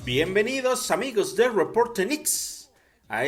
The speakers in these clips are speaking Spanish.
Bienvenidos amigos de Reporte Knicks a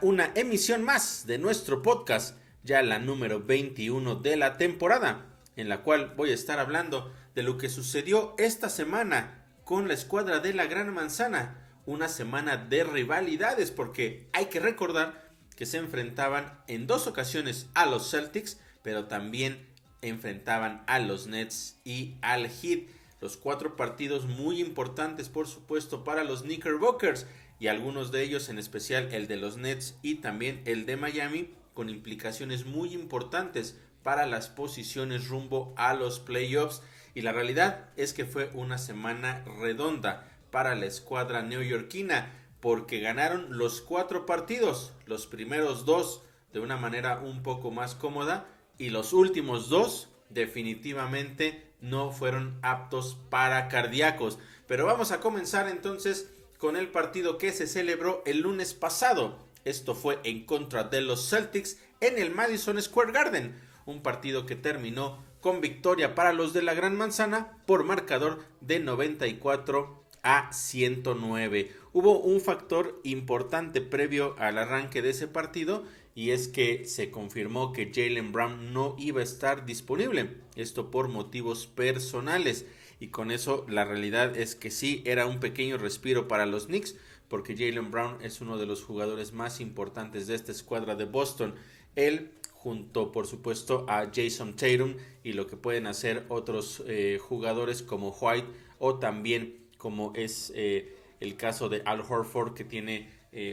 una emisión más de nuestro podcast, ya la número 21 de la temporada, en la cual voy a estar hablando de lo que sucedió esta semana con la escuadra de la Gran Manzana, una semana de rivalidades porque hay que recordar que se enfrentaban en dos ocasiones a los Celtics, pero también enfrentaban a los Nets y al Heat. Los 4 partidos muy importantes, por supuesto, para los Knickerbockers, y algunos de ellos, en especial el de los Nets y también el de Miami, con implicaciones muy importantes para las posiciones rumbo a los playoffs. Y la realidad es que fue una semana redonda para la escuadra neoyorquina, porque ganaron los 4 partidos, los primeros 2 de una manera un poco más cómoda, y los últimos 2 definitivamente no fueron aptos para cardíacos. Pero vamos a comenzar entonces con el partido que se celebró el lunes pasado. Esto fue en contra de los Celtics en el Madison Square Garden, un partido que terminó con victoria para los de la Gran Manzana por marcador de 94-109. Hubo un factor importante previo al arranque de ese partido, y es que se confirmó que Jaylen Brown no iba a estar disponible, esto por motivos personales, y con eso la realidad es que sí era un pequeño respiro para los Knicks, porque Jaylen Brown es uno de los jugadores más importantes de esta escuadra de Boston. Él, junto por supuesto a Jason Tatum, y lo que pueden hacer otros jugadores como White, o también como es el caso de Al Horford, que tiene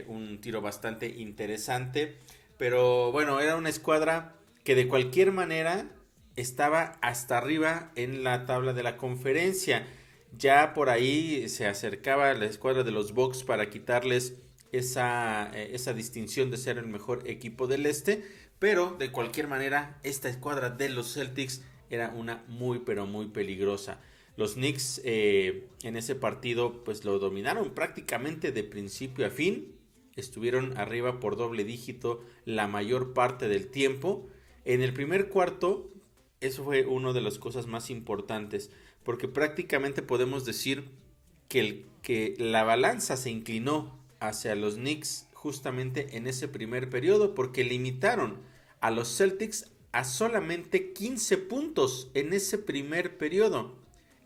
un tiro bastante interesante. Pero bueno, era una escuadra que de cualquier manera estaba hasta arriba en la tabla de la conferencia. Ya por ahí se acercaba la escuadra de los Bucks para quitarles esa distinción de ser el mejor equipo del este. Pero de cualquier manera, esta escuadra de los Celtics era una muy pero muy peligrosa. Los Knicks en ese partido pues lo dominaron prácticamente de principio a fin. Estuvieron arriba por doble dígito la mayor parte del tiempo. En el primer cuarto, eso fue una de las cosas más importantes, porque prácticamente podemos decir que la balanza se inclinó hacia los Knicks justamente en ese primer periodo, porque limitaron a los Celtics a solamente 15 puntos en ese primer periodo.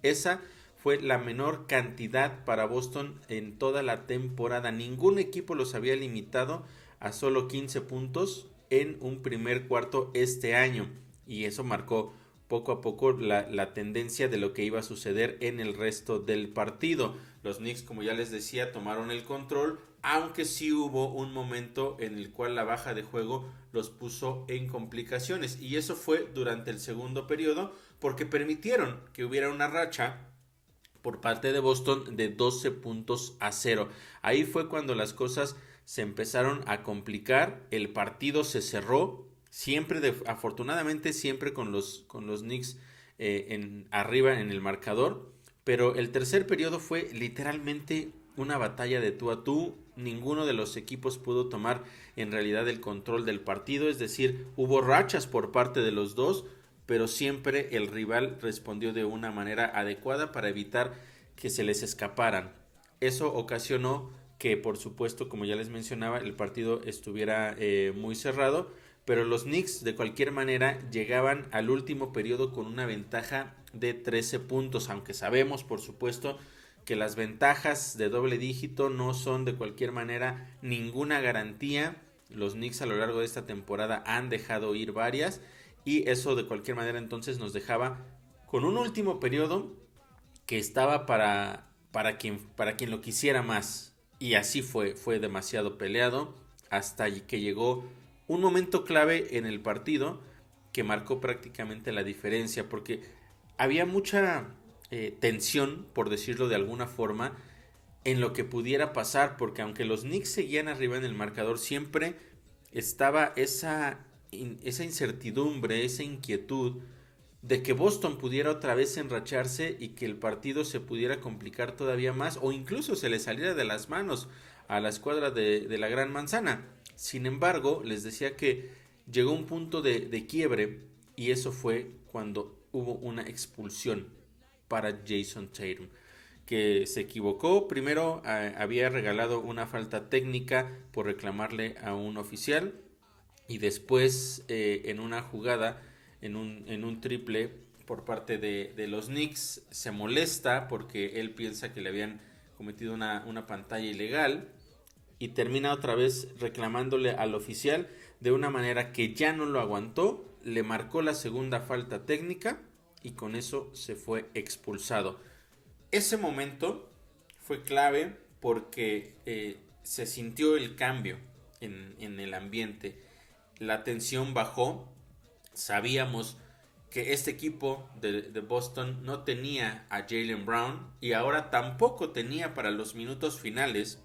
Esa fue la menor cantidad para Boston en toda la temporada. Ningún equipo los había limitado a solo 15 puntos en un primer cuarto este año, y eso marcó poco a poco la tendencia de lo que iba a suceder en el resto del partido. Los Knicks, como ya les decía, tomaron el control, aunque sí hubo un momento en el cual la baja de juego los puso en complicaciones, y eso fue durante el segundo periodo, porque permitieron que hubiera una racha por parte de Boston de 12-0. Ahí fue cuando las cosas se empezaron a complicar, el partido se cerró, afortunadamente siempre con los Knicks arriba en el marcador, pero el tercer periodo fue literalmente una batalla de tú a tú. Ninguno de los equipos pudo tomar en realidad el control del partido, es decir, hubo rachas por parte de los dos, pero siempre el rival respondió de una manera adecuada para evitar que se les escaparan. Eso ocasionó que, por supuesto, como ya les mencionaba, el partido estuviera muy cerrado, pero los Knicks de cualquier manera llegaban al último periodo con una ventaja de 13 puntos, aunque sabemos, por supuesto, que las ventajas de doble dígito no son de cualquier manera ninguna garantía. Los Knicks a lo largo de esta temporada han dejado ir varias, y eso de cualquier manera entonces nos dejaba con un último periodo que estaba para quien lo quisiera más. Y así fue demasiado peleado hasta que llegó un momento clave en el partido que marcó prácticamente la diferencia, porque había mucha tensión, por decirlo de alguna forma, en lo que pudiera pasar, porque aunque los Knicks seguían arriba en el marcador, siempre estaba esa incertidumbre, esa inquietud de que Boston pudiera otra vez enracharse y que el partido se pudiera complicar todavía más, o incluso se le saliera de las manos a la escuadra de la Gran Manzana. Sin embargo, les decía que llegó un punto de quiebre, y eso fue cuando hubo una expulsión para Jason Tatum, que se equivocó. Primero había regalado una falta técnica por reclamarle a un oficial y después en una jugada, en un triple por parte de los Knicks, se molesta porque él piensa que le habían cometido una pantalla ilegal y termina otra vez reclamándole al oficial de una manera que ya no lo aguantó, le marcó la segunda falta técnica y con eso se fue expulsado. Ese momento fue clave porque se sintió el cambio en el ambiente. La tensión bajó. Sabíamos que este equipo de Boston no tenía a Jaylen Brown y ahora tampoco tenía para los minutos finales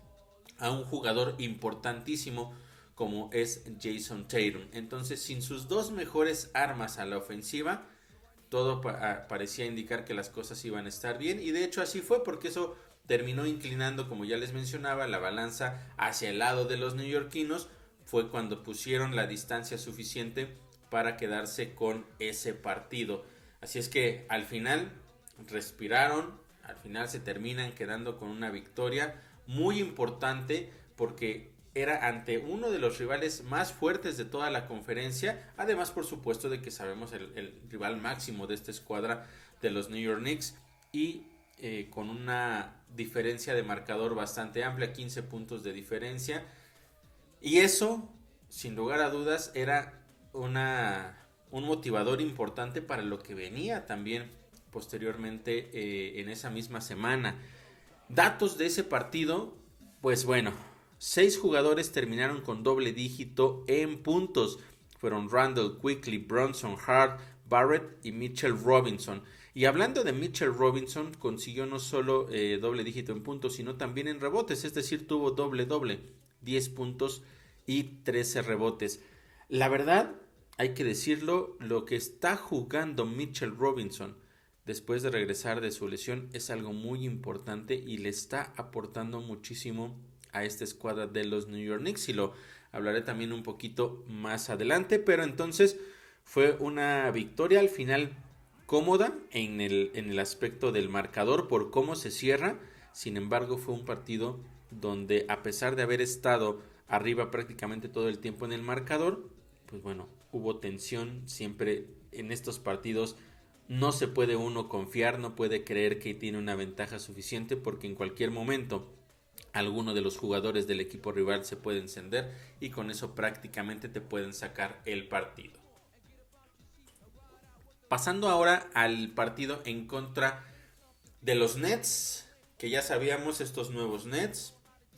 a un jugador importantísimo como es Jason Tatum. Entonces, sin sus dos mejores armas a la ofensiva, todo parecía indicar que las cosas iban a estar bien y de hecho así fue, porque eso terminó inclinando, como ya les mencionaba, la balanza hacia el lado de los neoyorquinos. Fue cuando pusieron la distancia suficiente para quedarse con ese partido. Así es que al final respiraron, al final se terminan quedando con una victoria muy importante porque era ante uno de los rivales más fuertes de toda la conferencia, además por supuesto de que sabemos el rival máximo de esta escuadra de los New York Knicks y con una diferencia de marcador bastante amplia, 15 puntos de diferencia, y eso sin lugar a dudas era un motivador importante para lo que venía también posteriormente en esa misma semana. Datos de ese partido, pues bueno, 6 jugadores terminaron con doble dígito en puntos. Fueron Randall, Quickly, Bronson, Hart, Barrett y Mitchell Robinson. Y hablando de Mitchell Robinson, consiguió no solo doble dígito en puntos, sino también en rebotes, es decir, tuvo doble, 10 puntos y 13 rebotes. La verdad, hay que decirlo, lo que está jugando Mitchell Robinson después de regresar de su lesión es algo muy importante y le está aportando muchísimo a esta escuadra de los New York Knicks, y lo hablaré también un poquito más adelante. Pero entonces fue una victoria al final cómoda en el aspecto del marcador por cómo se cierra. Sin embargo, fue un partido donde, a pesar de haber estado arriba prácticamente todo el tiempo en el marcador, pues bueno, hubo tensión. Siempre en estos partidos no se puede uno confiar, no puede creer que tiene una ventaja suficiente, porque en cualquier momento alguno de los jugadores del equipo rival se puede encender y con eso prácticamente te pueden sacar el partido. Pasando ahora al partido en contra de los Nets, que ya sabíamos, estos nuevos Nets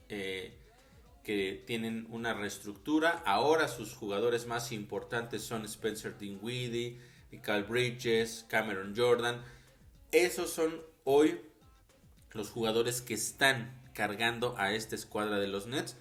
que tienen una reestructura. Ahora sus jugadores más importantes son Spencer Dinwiddie, Mikal Bridges, Cameron Jordan. Esos son hoy los jugadores que están cargando a esta escuadra de los Nets,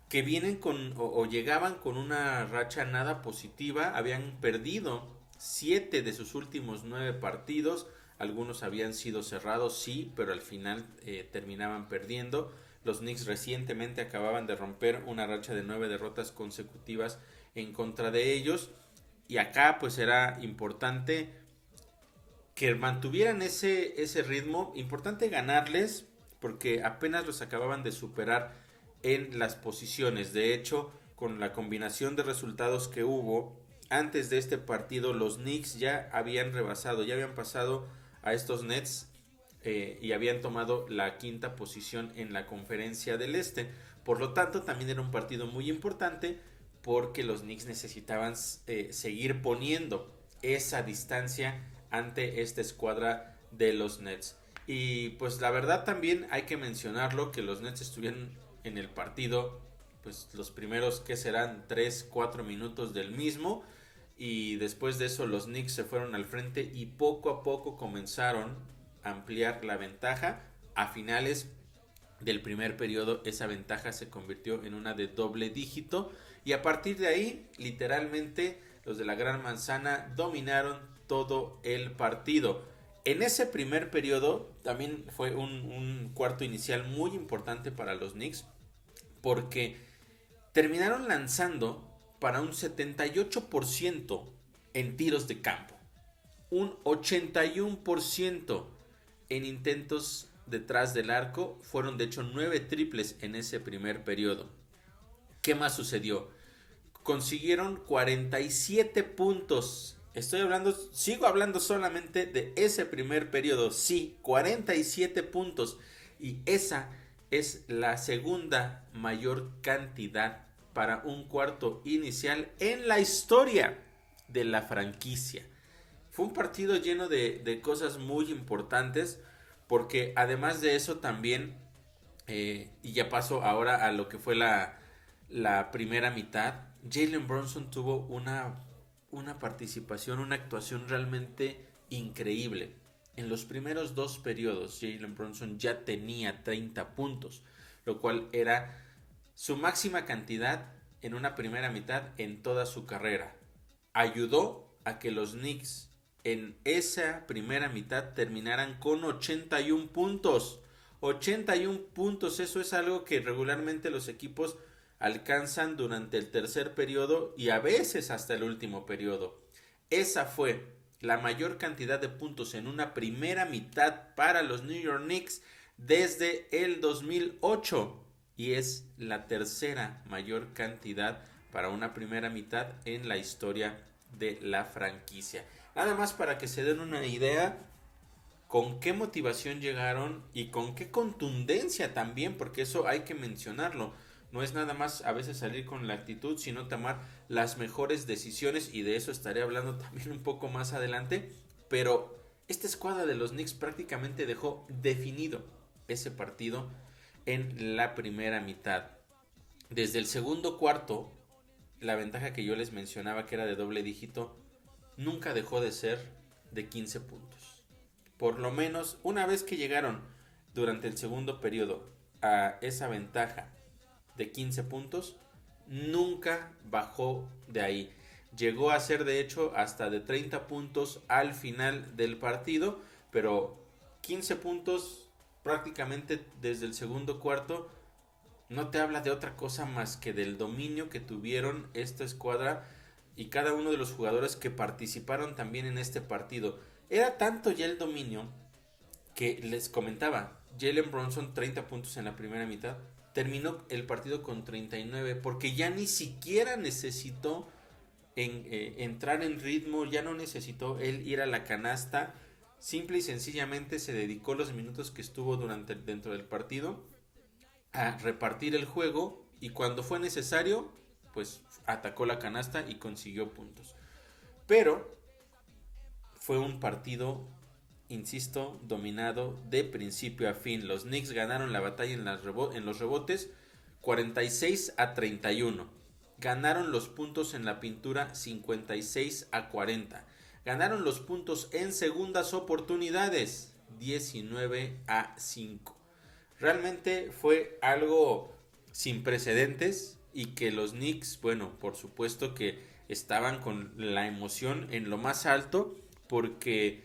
que vienen con o llegaban con una racha nada positiva. Habían perdido 7 de sus últimos 9 partidos. Algunos habían sido cerrados, sí, pero al final terminaban perdiendo. Los Knicks recientemente acababan de romper una racha de 9 derrotas consecutivas en contra de ellos. Y acá pues era importante que mantuvieran ese ritmo. Importante ganarles porque apenas los acababan de superar en las posiciones. De hecho, con la combinación de resultados que hubo antes de este partido, los Knicks ya habían rebasado, ya habían pasado a estos Nets y habían tomado la quinta posición en la conferencia del Este. Por lo tanto, también era un partido muy importante porque los Knicks necesitaban seguir poniendo esa distancia ante esta escuadra de los Nets. Y pues la verdad también hay que mencionarlo, que los Nets estuvieron en el partido pues los primeros que serán 3-4 minutos del mismo, y después de eso los Knicks se fueron al frente y poco a poco comenzaron a ampliar la ventaja. A finales del primer periodo esa ventaja se convirtió en una de doble dígito y a partir de ahí literalmente los de la Gran Manzana dominaron todo el partido. En ese primer periodo también fue un cuarto inicial muy importante para los Knicks, porque terminaron lanzando para un 78% en tiros de campo, un 81% en intentos detrás del arco. Fueron de hecho 9 triples en ese primer periodo. ¿Qué más sucedió? Consiguieron 47 puntos. Sigo hablando solamente de ese primer periodo. Sí, 47 puntos. Y esa es la segunda mayor cantidad para un cuarto inicial en la historia de la franquicia. Fue un partido lleno de cosas muy importantes, porque además de eso también, y ya paso ahora a lo que fue la primera mitad, Jalen Brunson tuvo una participación, una actuación realmente increíble. En los primeros 2 periodos, Jalen Brunson ya tenía 30 puntos, lo cual era su máxima cantidad en una primera mitad en toda su carrera. Ayudó a que los Knicks en esa primera mitad terminaran con 81 puntos. 81 puntos, eso es algo que regularmente los equipos alcanzan durante el tercer periodo y a veces hasta el último periodo. Esa fue la mayor cantidad de puntos en una primera mitad para los New York Knicks desde el 2008 y es la tercera mayor cantidad para una primera mitad en la historia de la franquicia. Nada más para que se den una idea con qué motivación llegaron y con qué contundencia también, porque eso hay que mencionarlo. No es nada más a veces salir con la actitud, sino tomar las mejores decisiones, y de eso estaré hablando también un poco más adelante. Pero esta escuadra de los Knicks prácticamente dejó definido ese partido en la primera mitad. Desde el segundo cuarto, la ventaja que yo les mencionaba, que era de doble dígito, nunca dejó de ser de 15 puntos. Por lo menos una vez que llegaron durante el segundo periodo a esa ventaja de 15 puntos, nunca bajó de ahí. Llegó a ser de hecho hasta de 30 puntos al final del partido, pero 15 puntos prácticamente desde el segundo cuarto no te habla de otra cosa más que del dominio que tuvieron esta escuadra y cada uno de los jugadores que participaron también en este partido. Era tanto ya el dominio que les comentaba, Jalen Brunson 30 puntos en la primera mitad, terminó el partido con 39 porque ya ni siquiera necesitó entrar en ritmo, ya no necesitó él ir a la canasta, simple y sencillamente se dedicó los minutos que estuvo dentro del partido a repartir el juego y cuando fue necesario pues atacó la canasta y consiguió puntos. Pero fue un partido, insisto, dominado de principio a fin. Los Knicks ganaron la batalla en los rebotes 46-31. Ganaron los puntos en la pintura 56-40. Ganaron los puntos en segundas oportunidades 19-5. Realmente fue algo sin precedentes y que los Knicks, bueno, por supuesto que estaban con la emoción en lo más alto, porque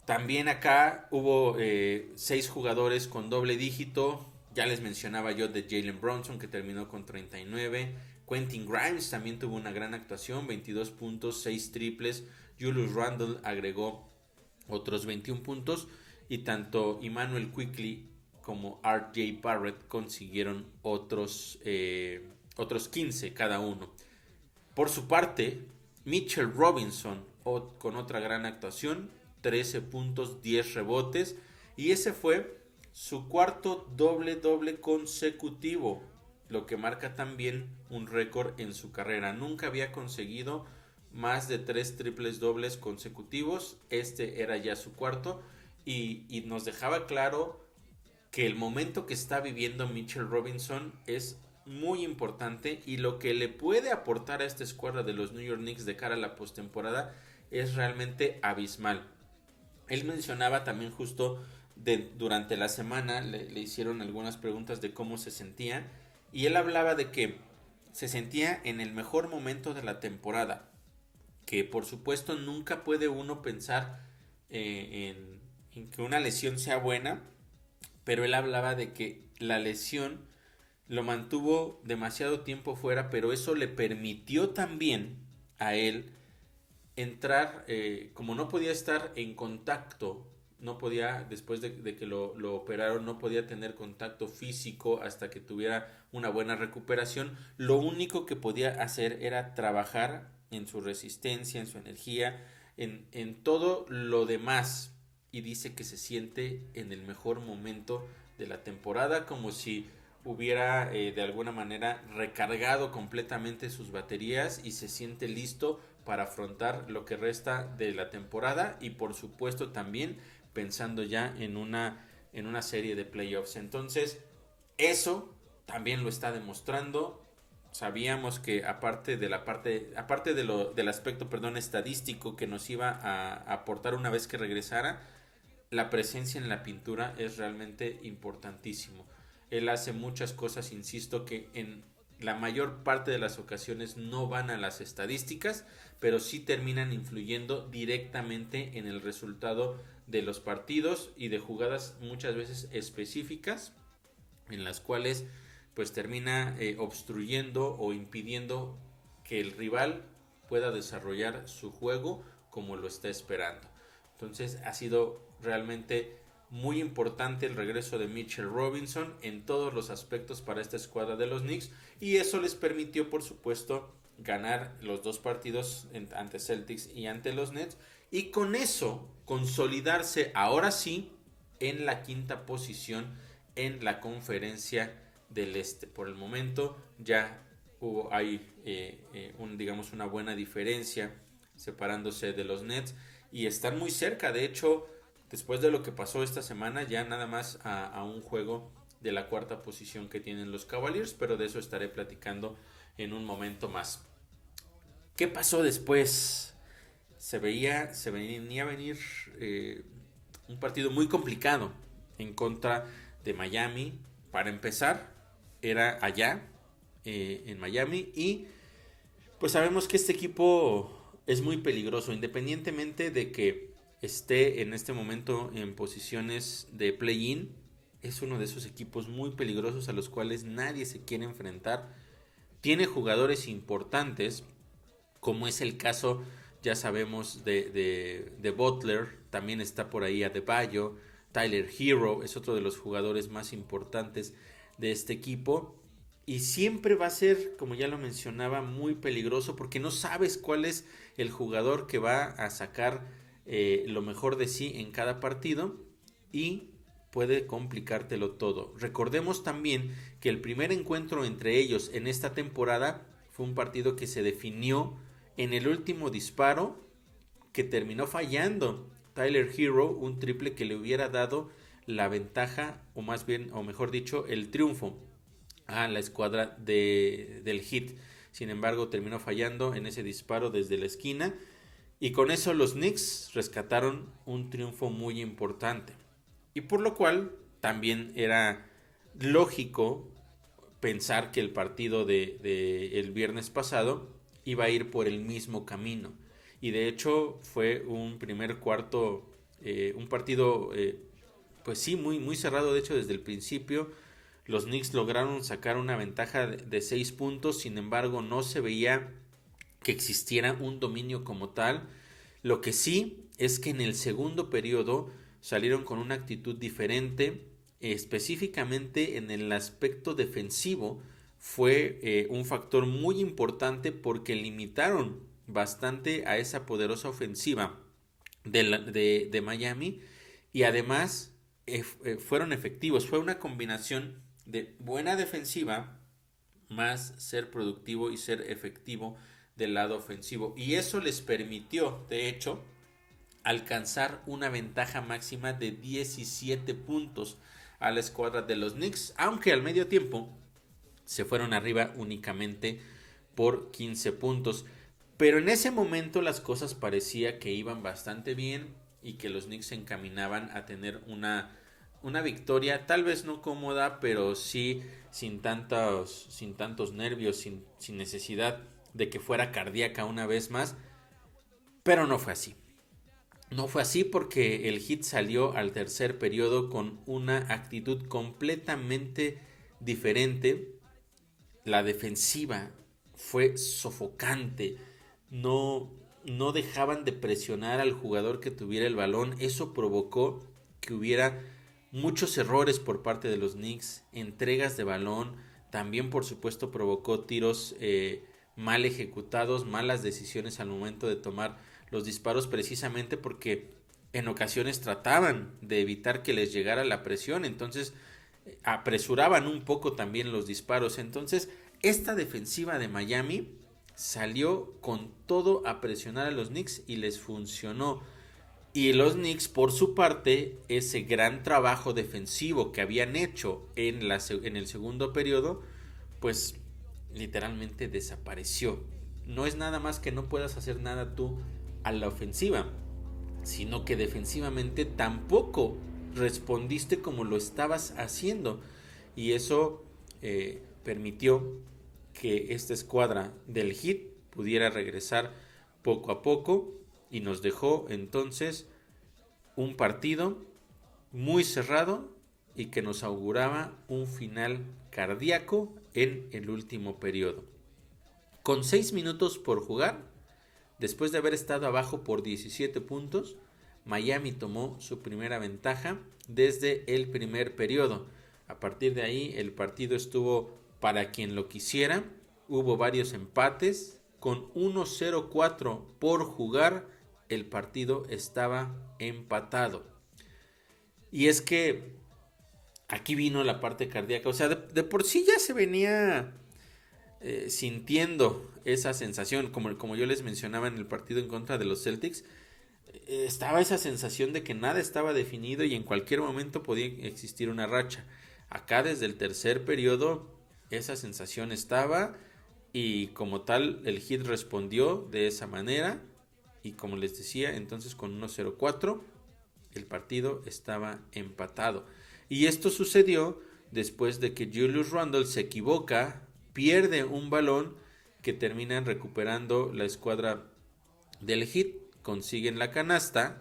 también acá hubo 6 jugadores con doble dígito. Ya les mencionaba yo de Jalen Brunson, que terminó con 39. Quentin Grimes también tuvo una gran actuación, 22 puntos, 6 triples. Julius Randle agregó otros 21 puntos. Y tanto Immanuel Quickley como RJ Barrett consiguieron otros 15 cada uno. Por su parte, Mitchell Robinson con otra gran actuación, 13 puntos, 10 rebotes, y ese fue su cuarto doble consecutivo, lo que marca también un récord en su carrera. Nunca había conseguido más de 3 triples dobles consecutivos, este era ya su cuarto, y nos dejaba claro que el momento que está viviendo Mitchell Robinson es muy importante y lo que le puede aportar a esta escuadra de los New York Knicks de cara a la postemporada es realmente abismal. Él mencionaba también justo durante la semana, le hicieron algunas preguntas de cómo se sentía y él hablaba de que se sentía en el mejor momento de la temporada, que por supuesto nunca puede uno pensar en que una lesión sea buena, pero él hablaba de que la lesión lo mantuvo demasiado tiempo fuera, pero eso le permitió también a él entrar, como no podía estar en contacto no podía, después de que lo operaron, no podía tener contacto físico hasta que tuviera una buena recuperación. Lo único que podía hacer era trabajar en su resistencia, en su energía, en todo lo demás. Y dice que se siente en el mejor momento de la temporada, como si hubiera de alguna manera recargado completamente sus baterías y se siente listo para afrontar lo que resta de la temporada y por supuesto también pensando ya en una serie de playoffs. Entonces, eso también lo está demostrando. Sabíamos que aparte del aspecto, perdón, estadístico que nos iba a aportar una vez que regresara, la presencia en la pintura es realmente importantísimo. Él hace muchas cosas, insisto, que en la mayor parte de las ocasiones no van a las estadísticas, pero sí terminan influyendo directamente en el resultado de los partidos y de jugadas muchas veces específicas en las cuales pues termina obstruyendo o impidiendo que el rival pueda desarrollar su juego como lo está esperando. Entonces ha sido realmente muy importante el regreso de Mitchell Robinson en todos los aspectos para esta escuadra de los Knicks y eso les permitió por supuesto ganar los dos partidos ante Celtics y ante los Nets y con eso consolidarse ahora sí en la quinta posición en la conferencia del este. Por el momento ya hay digamos una buena diferencia separándose de los Nets y están muy cerca. De hecho, después de lo que pasó esta semana, ya nada más a un juego de la cuarta posición que tienen los Cavaliers, pero de eso estaré platicando en un momento más. ¿Qué pasó después? Se venía a venir un partido muy complicado en contra de Miami. Para empezar, era allá, en Miami, y pues sabemos que este equipo es muy peligroso, independientemente de que esté en este momento en posiciones de play-in. Es uno de esos equipos muy peligrosos a los cuales nadie se quiere enfrentar. Tiene jugadores importantes, como es el caso, ya sabemos, de Butler. También está por ahí Adebayo. Tyler Hero es otro de los jugadores más importantes de este equipo. Y siempre va a ser, como ya lo mencionaba, muy peligroso porque no sabes cuál es el jugador que va a sacar lo mejor de sí en cada partido y puede complicártelo todo. Recordemos también que el primer encuentro entre ellos en esta temporada fue un partido que se definió en el último disparo que terminó fallando Tyler Hero, un triple que le hubiera dado la ventaja o más bien, o mejor dicho, el triunfo a la escuadra del Heat. Sin embargo, terminó fallando en ese disparo desde la esquina y con eso los Knicks rescataron un triunfo muy importante. Y por lo cual también era lógico pensar que el partido de el viernes pasado iba a ir por el mismo camino. Y de hecho fue un primer cuarto, un partido pues sí, muy cerrado de hecho desde el principio. Los Knicks lograron sacar una ventaja de 6 puntos, sin embargo no se veía que existiera un dominio como tal. Lo que sí es que en el segundo periodo salieron con una actitud diferente, específicamente en el aspecto defensivo. Fue un factor muy importante porque limitaron bastante a esa poderosa ofensiva de Miami y además fueron efectivos. Fue una combinación de buena defensiva más ser productivo y ser efectivo del lado ofensivo. Y eso les permitió, de hecho, alcanzar una ventaja máxima de 17 puntos a la escuadra de los Knicks, aunque al medio tiempo se fueron arriba únicamente por 15 puntos. Pero en ese momento las cosas parecía que iban bastante bien y que los Knicks se encaminaban a tener una victoria, tal vez no cómoda, pero sí sin tantos nervios, sin necesidad de que fuera cardíaca una vez más. Pero no fue así. No fue así porque el Heat salió al tercer periodo con una actitud completamente diferente. La defensiva fue sofocante. No, no dejaban de presionar al jugador que tuviera el balón. Eso provocó que hubiera muchos errores por parte de los Knicks, entregas de balón, también por supuesto provocó tiros mal ejecutados, malas decisiones al momento de tomar los disparos, precisamente porque en ocasiones trataban de evitar que les llegara la presión, entonces apresuraban un poco también los disparos. Entonces esta defensiva de Miami salió con todo a presionar a los Knicks y les funcionó. Y los Knicks, por su parte, ese gran trabajo defensivo que habían hecho en el segundo periodo, pues literalmente desapareció. No es nada más que no puedas hacer nada tú a la ofensiva, sino que defensivamente tampoco respondiste como lo estabas haciendo. Y eso permitió que esta escuadra del Heat pudiera regresar poco a poco y nos dejó entonces un partido muy cerrado y que nos auguraba un final cardíaco en el último periodo. Con 6 minutos por jugar, después de haber estado abajo por 17 puntos, Miami tomó su primera ventaja desde el primer periodo. A partir de ahí el partido estuvo para quien lo quisiera. Hubo varios empates. Con 1-0-4 por jugar, el partido estaba empatado. Y es que aquí vino la parte cardíaca. O sea, de por sí ya se venía sintiendo esa sensación. Como yo les mencionaba en el partido en contra de los Celtics, estaba esa sensación de que nada estaba definido y en cualquier momento podía existir una racha. Acá desde el tercer periodo esa sensación estaba y como tal el Heat respondió de esa manera y como les decía, entonces con 1-0-4 el partido estaba empatado. Y esto sucedió después de que Julius Randle se equivoca, pierde un balón que terminan recuperando la escuadra del Heat, consiguen la canasta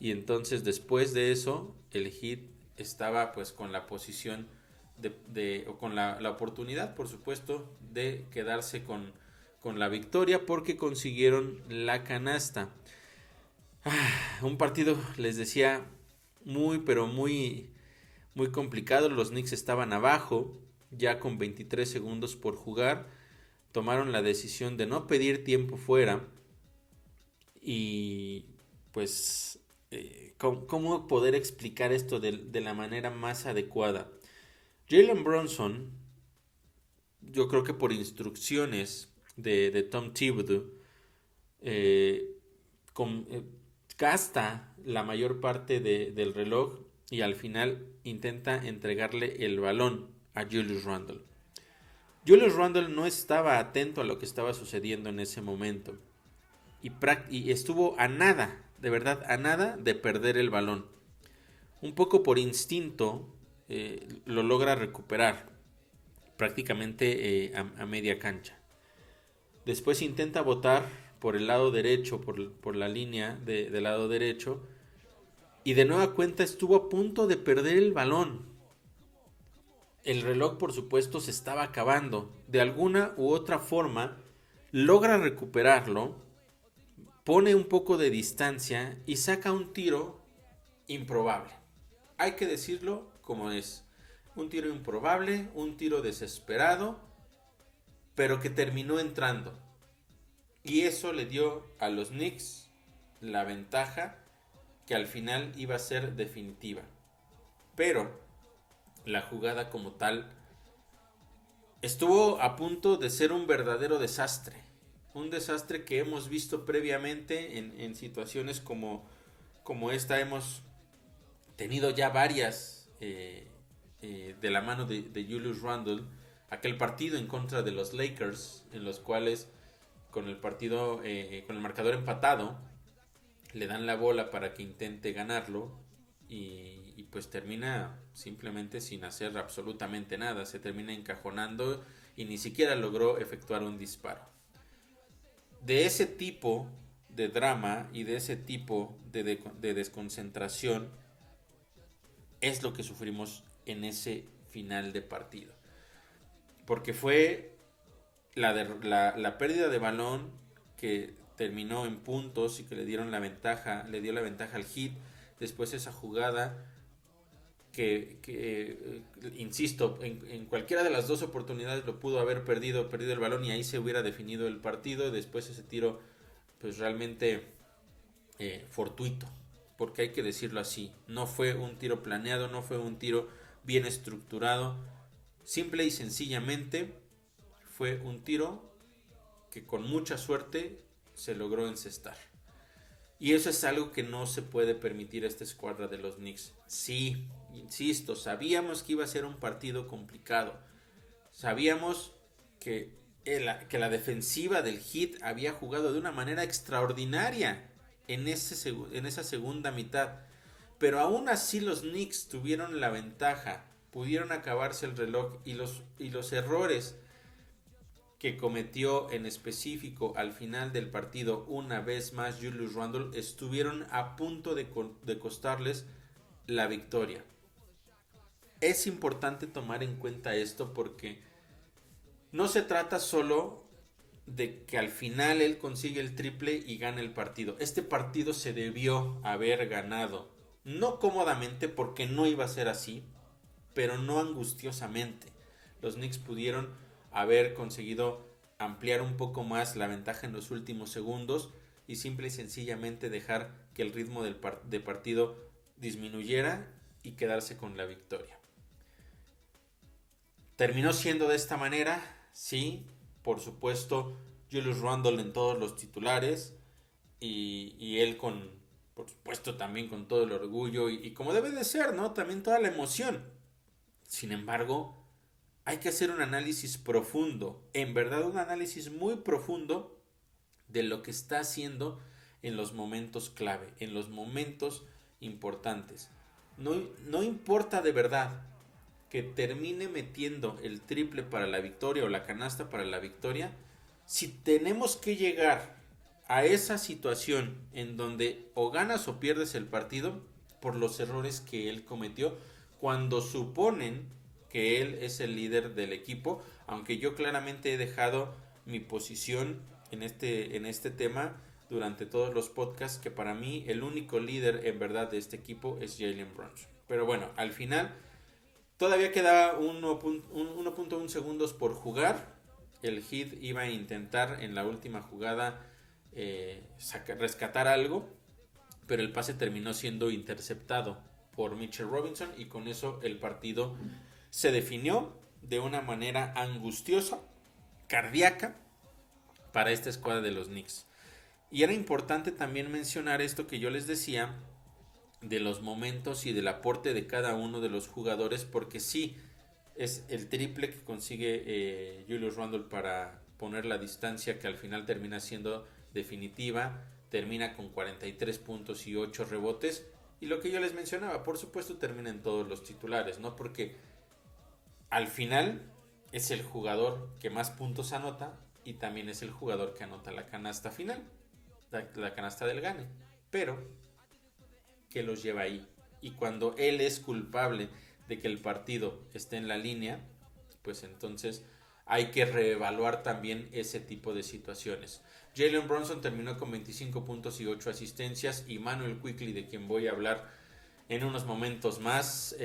y entonces después de eso el Heat estaba pues con la posición o con la oportunidad, por supuesto, de quedarse con la victoria porque consiguieron la canasta. Un partido, les decía, muy pero muy muy complicado. Los Knicks estaban abajo ya con 23 segundos por jugar, tomaron la decisión de no pedir tiempo fuera y pues ¿cómo poder explicar esto de la manera más adecuada? Jalen Brunson, yo creo que por instrucciones de Tom Thibodeau, eh, con, eh, gasta la mayor parte del reloj y al final intenta entregarle el balón a Julius Randle. Julius Randle no estaba atento a lo que estaba sucediendo en ese momento y estuvo a nada, de verdad a nada de perder el balón. Un poco por instinto lo logra recuperar prácticamente a media cancha. Después intenta botar por el lado derecho, por la línea del lado derecho, y de nueva cuenta estuvo a punto de perder el balón. El reloj, por supuesto, se estaba acabando. De alguna u otra forma, logra recuperarlo, pone un poco de distancia y saca un tiro improbable. Hay que decirlo como es. Un tiro improbable, un tiro desesperado, pero que terminó entrando. Y eso le dio a los Knicks la ventaja que al final iba a ser definitiva. Pero la jugada como tal estuvo a punto de ser un verdadero desastre. Un desastre que hemos visto previamente en situaciones como esta. Hemos tenido ya varias de la mano de Julius Randle. Aquel partido en contra de los Lakers, en los cuales con el partido, con el marcador empatado, le dan la bola para que intente ganarlo y pues termina simplemente sin hacer absolutamente nada. Se termina encajonando y ni siquiera logró efectuar un disparo. De ese tipo de drama y de ese tipo de desconcentración es lo que sufrimos en ese final de partido. Porque fue la pérdida de balón que terminó en puntos y que le dio la ventaja al Heat. Después esa jugada que insisto, en cualquiera de las dos oportunidades lo pudo haber perdido el balón y ahí se hubiera definido el partido. Después ese tiro, pues realmente fortuito, porque hay que decirlo así, no fue un tiro planeado, no fue un tiro bien estructurado, simple y sencillamente fue un tiro que con mucha suerte se logró encestar. Y eso es algo que no se puede permitir a esta escuadra de los Knicks. Sí, insisto, sabíamos que iba a ser un partido complicado. Sabíamos que la defensiva del Heat había jugado de una manera extraordinaria en esa segunda mitad. Pero aún así los Knicks tuvieron la ventaja, pudieron acabarse el reloj y los errores que cometió en específico al final del partido una vez más Julius Randle estuvieron a punto de costarles la victoria. Es importante tomar en cuenta esto porque no se trata solo de que al final él consigue el triple y gana el partido. Este partido se debió haber ganado, no cómodamente porque no iba a ser así, pero no angustiosamente. Los Knicks pudieron haber conseguido ampliar un poco más la ventaja en los últimos segundos y simple y sencillamente dejar que el ritmo de partido disminuyera y quedarse con la victoria. Terminó siendo de esta manera, sí, por supuesto, Julius Randle en todos los titulares y él por supuesto también con todo el orgullo y como debe de ser, ¿no? También toda la emoción. Sin embargo, hay que hacer un análisis profundo, en verdad un análisis muy profundo de lo que está haciendo en los momentos clave, en los momentos importantes. No importa de verdad que termine metiendo el triple para la victoria o la canasta para la victoria, si tenemos que llegar a esa situación en donde o ganas o pierdes el partido por los errores que él cometió cuando suponen que él es el líder del equipo, aunque yo claramente he dejado mi posición en este tema durante todos los podcasts, que para mí el único líder en verdad de este equipo es Jalen Brunson. Pero bueno, al final todavía quedaba 1.1 segundos por jugar. El Heat iba a intentar en la última jugada rescatar algo, pero el pase terminó siendo interceptado por Mitchell Robinson y con eso el partido se definió de una manera angustiosa, cardíaca para esta escuadra de los Knicks. Y era importante también mencionar esto que yo les decía de los momentos y del aporte de cada uno de los jugadores, porque sí, es el triple que consigue Julius Randle para poner la distancia que al final termina siendo definitiva, termina con 43 puntos y 8 rebotes, y lo que yo les mencionaba, por supuesto termina en todos los titulares, ¿no? Porque al final es el jugador que más puntos anota y también es el jugador que anota la canasta final, la canasta del gane, pero que los lleva ahí. Y cuando él es culpable de que el partido esté en la línea, pues entonces hay que reevaluar también ese tipo de situaciones. Jalen Brunson terminó con 25 puntos y 8 asistencias, y Manuel Quickley, de quien voy a hablar en unos momentos más,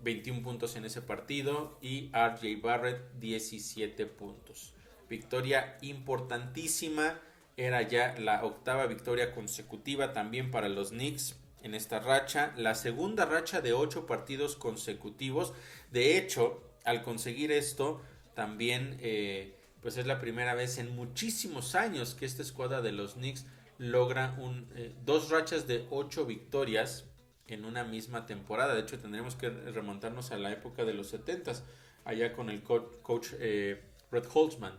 21 puntos en ese partido, y RJ Barrett 17 puntos. Victoria importantísima, era ya la octava victoria consecutiva también para los Knicks en esta racha, la segunda racha de 8 partidos consecutivos. De hecho, al conseguir esto, también pues es la primera vez en muchísimos años que esta escuadra de los Knicks logra dos rachas de 8 victorias en una misma temporada. De hecho, tendremos que remontarnos a la época de los 70s, allá con el coach Red Holzman.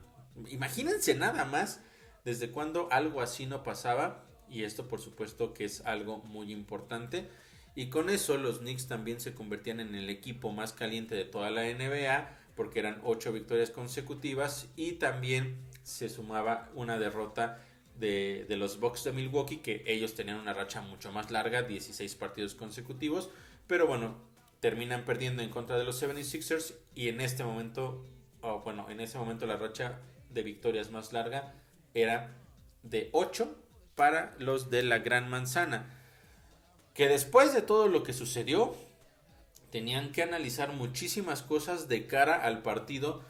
Imagínense nada más desde cuándo algo así no pasaba, y esto por supuesto que es algo muy importante. Y con eso los Knicks también se convertían en el equipo más caliente de toda la NBA, porque eran 8 victorias consecutivas, y también se sumaba una derrota de los Bucks de Milwaukee, que ellos tenían una racha mucho más larga, 16 partidos consecutivos, pero bueno, terminan perdiendo en contra de los 76ers, y en ese momento la racha de victorias más larga era de 8 para los de la Gran Manzana. Que después de todo lo que sucedió, tenían que analizar muchísimas cosas de cara al partido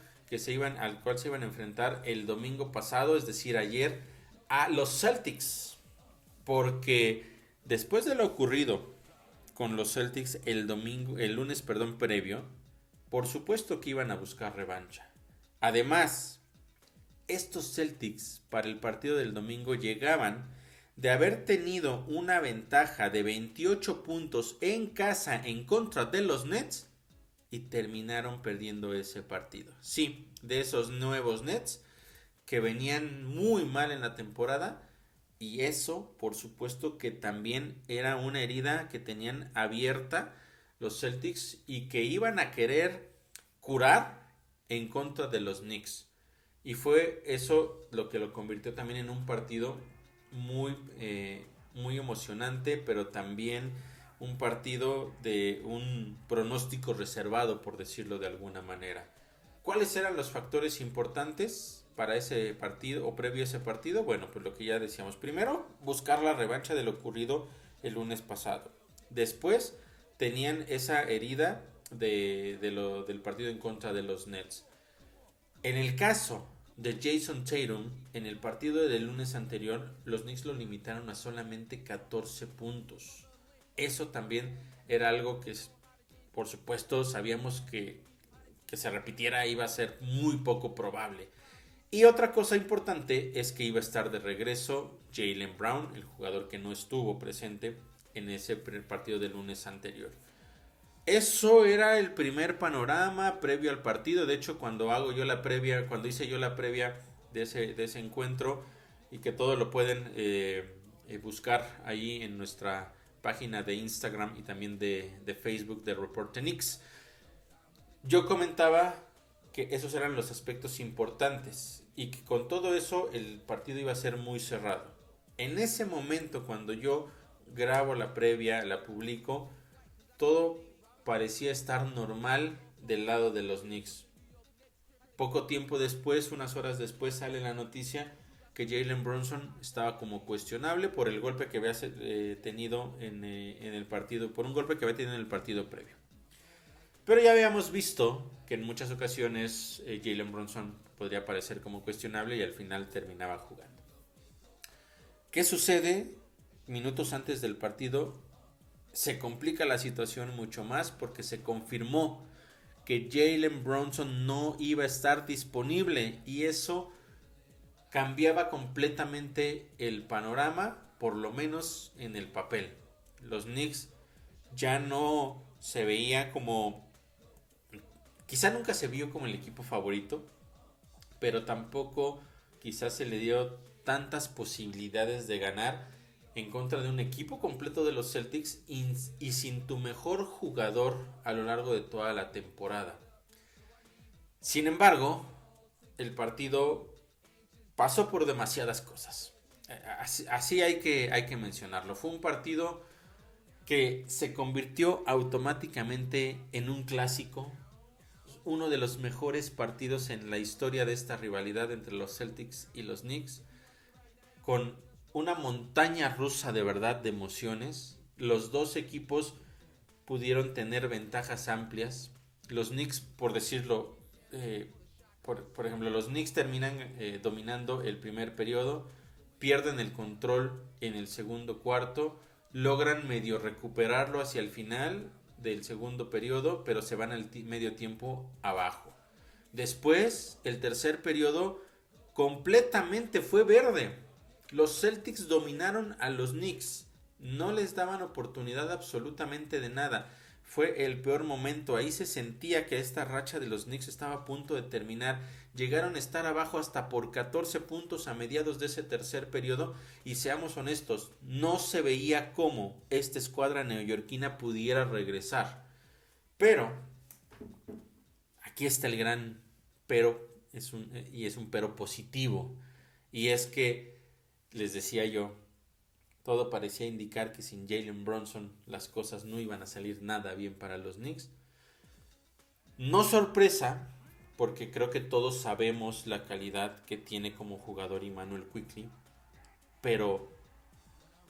al cual se iban a enfrentar el domingo pasado, es decir, ayer, a los Celtics. Porque después de lo ocurrido con los Celtics el lunes, previo, por supuesto que iban a buscar revancha. Además, estos Celtics para el partido del domingo llegaban de haber tenido una ventaja de 28 puntos en casa en contra de los Nets y terminaron perdiendo ese partido. Sí, de esos nuevos Nets que venían muy mal en la temporada, y eso por supuesto que también era una herida que tenían abierta los Celtics y que iban a querer curar en contra de los Knicks. Y fue eso lo que lo convirtió también en un partido muy emocionante, pero también un partido de un pronóstico reservado, por decirlo de alguna manera. ¿Cuáles eran los factores importantes para ese partido o previo a ese partido? Bueno, pues lo que ya decíamos. Primero, buscar la revancha de lo ocurrido el lunes pasado. Después, tenían esa herida del partido en contra de los Nets. En el caso de Jason Tatum, en el partido del lunes anterior, los Knicks lo limitaron a solamente 14 puntos. Eso también era algo que, por supuesto, sabíamos que se repitiera iba a ser muy poco probable. Y otra cosa importante es que iba a estar de regreso Jaylen Brown, el jugador que no estuvo presente en ese partido del lunes anterior. Eso era el primer panorama previo al partido. De hecho, cuando hice yo la previa de ese encuentro, y que todo lo pueden buscar ahí en nuestra página de Instagram y también de Facebook de Reporte Knicks, yo comentaba que esos eran los aspectos importantes y que con todo eso el partido iba a ser muy cerrado. En ese momento, cuando yo grabo la previa, la publico, todo parecía estar normal del lado de los Knicks. Poco tiempo después, unas horas después, sale la noticia que Jalen Brunson estaba como cuestionable por el golpe que había tenido en el partido, por un golpe que había tenido en el partido previo. Pero ya habíamos visto que en muchas ocasiones Jalen Brunson podría parecer como cuestionable y al final terminaba jugando. ¿Qué sucede? Minutos antes del partido se complica la situación mucho más porque se confirmó que Jalen Brunson no iba a estar disponible y eso cambiaba completamente el panorama, por lo menos en el papel. Los Knicks ya no se veía como, quizá nunca se vio como el equipo favorito, pero tampoco quizás se le dio tantas posibilidades de ganar en contra de un equipo completo de los Celtics y sin tu mejor jugador a lo largo de toda la temporada. Sin embargo, el partido pasó por demasiadas cosas. Así hay que mencionarlo. Fue un partido que se convirtió automáticamente en un clásico, uno de los mejores partidos en la historia de esta rivalidad entre los Celtics y los Knicks, con una montaña rusa de verdad de emociones. Los dos equipos pudieron tener ventajas amplias. Los Knicks, por decirlo, por ejemplo, los Knicks terminan dominando el primer periodo, pierden el control en el segundo cuarto, logran medio recuperarlo hacia el final del segundo periodo, pero se van al medio tiempo abajo. Después, el tercer periodo completamente fue verde. Los Celtics dominaron a los Knicks, no les daban oportunidad absolutamente de nada. Fue el peor momento, ahí se sentía que esta racha de los Knicks estaba a punto de terminar. Llegaron a estar abajo hasta por 14 puntos a mediados de ese tercer periodo y seamos honestos, no se veía cómo esta escuadra neoyorquina pudiera regresar. Pero aquí está el gran pero, es un pero positivo, y es que les decía yo, todo parecía indicar que sin Jalen Brunson las cosas no iban a salir nada bien para los Knicks. No sorpresa, porque creo que todos sabemos la calidad que tiene como jugador Immanuel Quickley. pero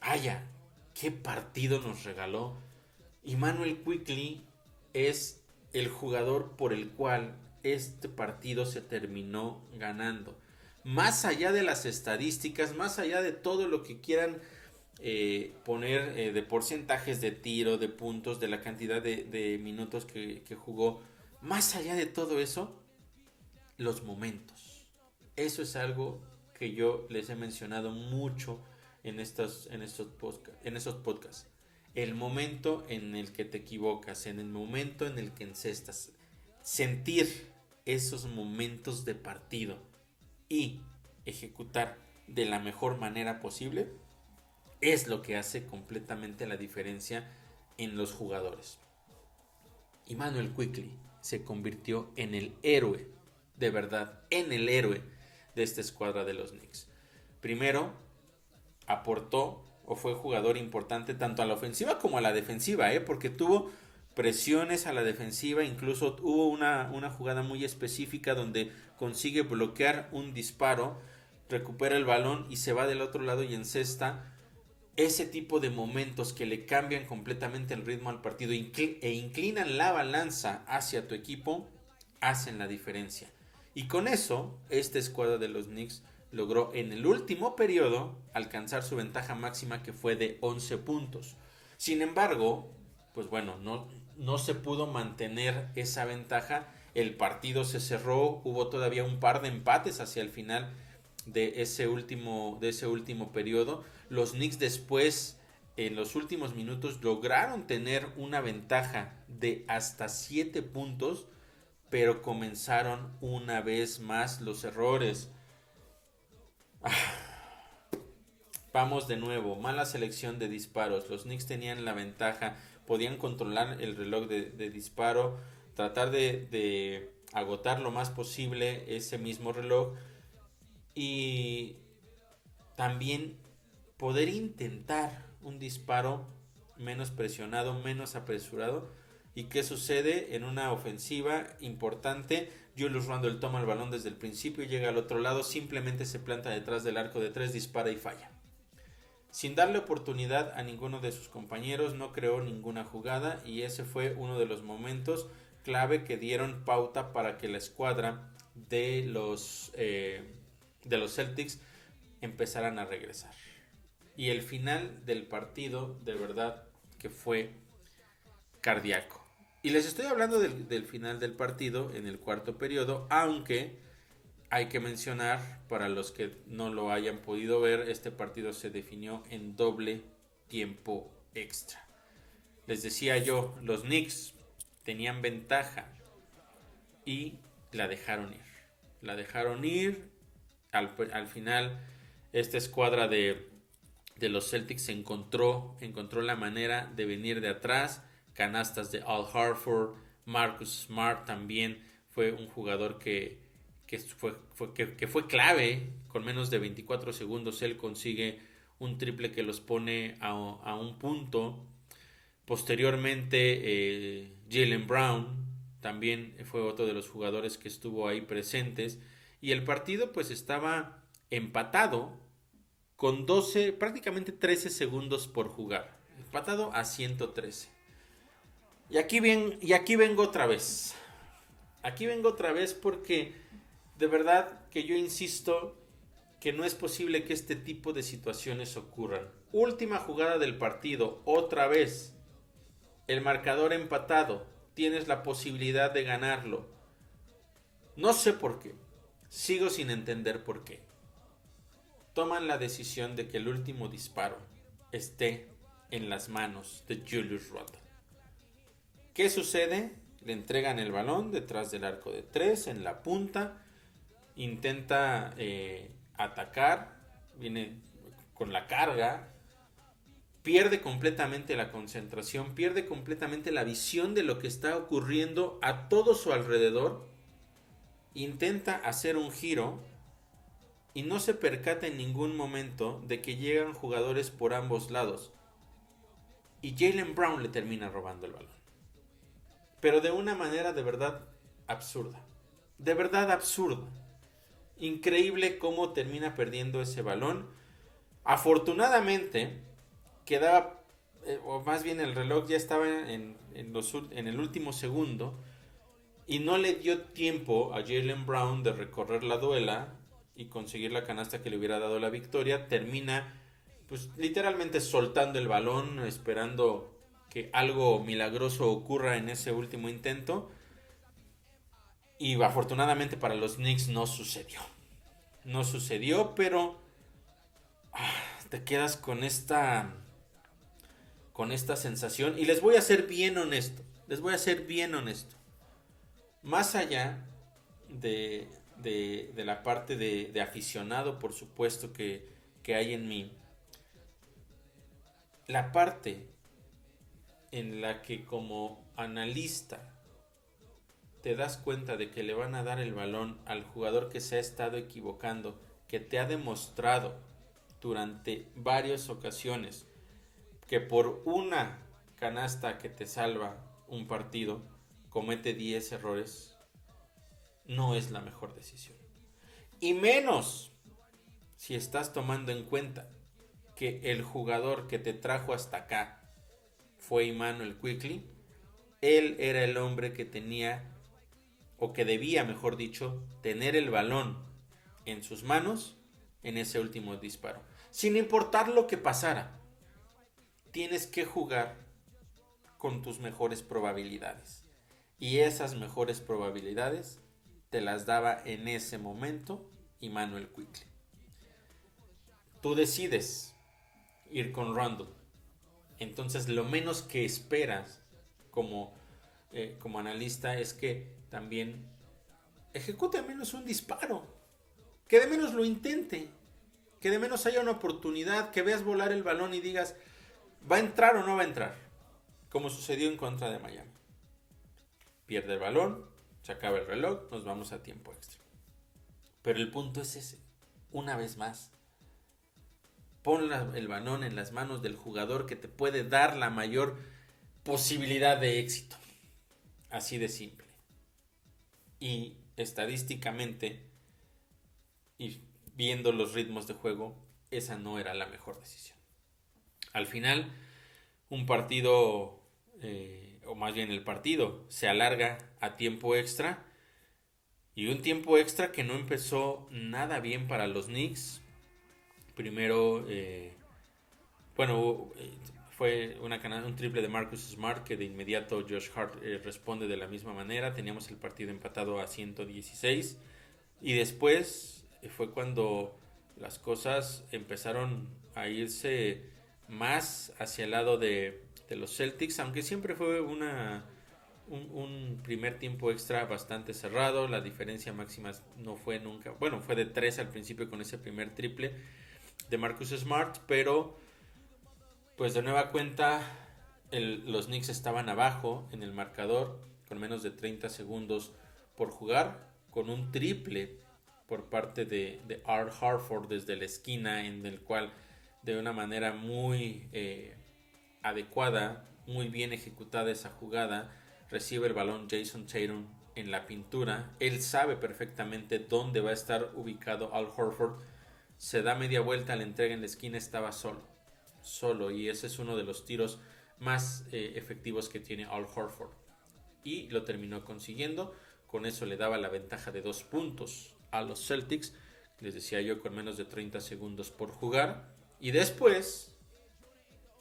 vaya, qué partido nos regaló. Immanuel Quickley es el jugador por el cual este partido se terminó ganando. Más allá de las estadísticas, más allá de todo lo que quieran poner de porcentajes de tiro, de puntos, de la cantidad de minutos que jugó, más allá de todo eso, los momentos. Eso es algo que yo les he mencionado mucho en estos podcasts. El momento en el que te equivocas, en el momento en el que encestas, sentir esos momentos de partido y ejecutar de la mejor manera posible es lo que hace completamente la diferencia en los jugadores. Immanuel Quickley se convirtió en el héroe, de verdad, en el héroe de esta escuadra de los Knicks. Primero, aportó o fue jugador importante tanto a la ofensiva como a la defensiva, porque tuvo presiones a la defensiva, incluso hubo una jugada muy específica donde consigue bloquear un disparo, recupera el balón y se va del otro lado y encesta. Ese tipo de momentos que le cambian completamente el ritmo al partido e inclinan la balanza hacia tu equipo, hacen la diferencia. Y con eso, esta escuadra de los Knicks logró en el último periodo alcanzar su ventaja máxima, que fue de 11 puntos. Sin embargo, pues bueno, no se pudo mantener esa ventaja. El partido se cerró, hubo todavía un par de empates hacia el final de ese último periodo. Los Knicks después, en los últimos minutos, lograron tener una ventaja de hasta 7 puntos, pero comenzaron una vez más los errores. Vamos de nuevo, mala selección de disparos. Los Knicks tenían la ventaja, podían controlar el reloj de disparo, tratar de agotar lo más posible ese mismo reloj y también poder intentar un disparo menos presionado, menos apresurado. ¿Y qué sucede en una ofensiva importante? Julius Randle toma el balón desde el principio, llega al otro lado, simplemente se planta detrás del arco de 3, dispara y falla. Sin darle oportunidad a ninguno de sus compañeros, no creó ninguna jugada, y ese fue uno de los momentos clave que dieron pauta para que la escuadra de los Celtics empezaran a regresar. Y el final del partido, de verdad que fue cardíaco. Y les estoy hablando del final del partido en el cuarto periodo, aunque hay que mencionar, para los que no lo hayan podido ver, este partido se definió en doble tiempo extra. Les decía yo, los Knicks tenían ventaja y la dejaron ir. La dejaron ir. Al final, esta escuadra de los Celtics encontró la manera de venir de atrás. Canastas de Al Horford, Marcus Smart también fue un jugador que fue clave. Con menos de 24 segundos él consigue un triple que los pone a un punto. Posteriormente Jaylen Brown también fue otro de los jugadores que estuvo ahí presentes, y el partido pues estaba empatado con 12, prácticamente 13 segundos por jugar, empatado a 113. Y aquí vengo otra vez. Aquí vengo otra vez porque de verdad que yo insisto que no es posible que este tipo de situaciones ocurran. Última jugada del partido, otra vez. El marcador empatado. Tienes la posibilidad de ganarlo. No sé por qué. Sigo sin entender por qué. Toman la decisión de que el último disparo esté en las manos de Julius Randle. ¿Qué sucede? Le entregan el balón detrás del arco de 3, en la punta. Intenta atacar. Viene con la carga. Pierde completamente la concentración. Pierde completamente la visión de lo que está ocurriendo a todo su alrededor. Intenta hacer un giro y no se percata en ningún momento de que llegan jugadores por ambos lados. Y Jaylen Brown le termina robando el balón. Pero de una manera de verdad absurda. De verdad absurda. Increíble cómo termina perdiendo ese balón. Afortunadamente, quedaba, o más bien el reloj ya estaba en el último segundo y no le dio tiempo a Jaylen Brown de recorrer la duela y conseguir la canasta que le hubiera dado la victoria. Termina pues literalmente soltando el balón, esperando que algo milagroso ocurra en ese último intento. Y afortunadamente para los Knicks no sucedió. No sucedió, pero te quedas con esta sensación. Y les voy a ser bien honesto. Les voy a ser bien honesto. Más allá de la parte de aficionado, por supuesto, que hay en mí, la parte en la que como analista te das cuenta de que le van a dar el balón al jugador que se ha estado equivocando, que te ha demostrado durante varias ocasiones que por una canasta que te salva un partido comete 10 errores, no es la mejor decisión. Y menos si estás tomando en cuenta que el jugador que te trajo hasta acá fue Immanuel Quickley. Él era el hombre que tenía, o que debía, mejor dicho, tener el balón en sus manos en ese último disparo. Sin importar lo que pasara, tienes que jugar con tus mejores probabilidades. Y esas mejores probabilidades te las daba en ese momento Immanuel Quickley. Tú decides ir con Rondo. Entonces lo menos que esperas como analista es que también ejecute al menos un disparo. Que de menos lo intente. Que de menos haya una oportunidad. Que veas volar el balón y digas, ¿va a entrar o no va a entrar? Como sucedió en contra de Miami. Pierde el balón, se acaba el reloj, nos vamos a tiempo extra. Pero el punto es ese. Una vez más, pon el balón en las manos del jugador que te puede dar la mayor posibilidad de éxito. Así de simple. Y estadísticamente, y viendo los ritmos de juego, esa no era la mejor decisión. Al final, un partido, o más bien el partido, se alarga a tiempo extra. Y un tiempo extra que no empezó nada bien para los Knicks. Primero, fue un triple de Marcus Smart que de inmediato Josh Hart responde de la misma manera. Teníamos el partido empatado a 116. Y después fue cuando las cosas empezaron a irse más hacia el lado de los Celtics, aunque siempre fue un primer tiempo extra bastante cerrado. La diferencia máxima no fue nunca, bueno, fue de 3 al principio con ese primer triple de Marcus Smart, pero pues de nueva cuenta los Knicks estaban abajo en el marcador con menos de 30 segundos por jugar, con un triple por parte de R. Harford desde la esquina, en el cual de una manera muy adecuada, muy bien ejecutada esa jugada, recibe el balón Jason Tatum en la pintura. Él sabe perfectamente dónde va a estar ubicado Al Horford. Se da media vuelta, la entrega en la esquina, estaba solo, y ese es uno de los tiros más efectivos que tiene Al Horford, y lo terminó consiguiendo. Con eso le daba la ventaja de 2 puntos a los Celtics, les decía yo, con menos de 30 segundos por jugar. Y después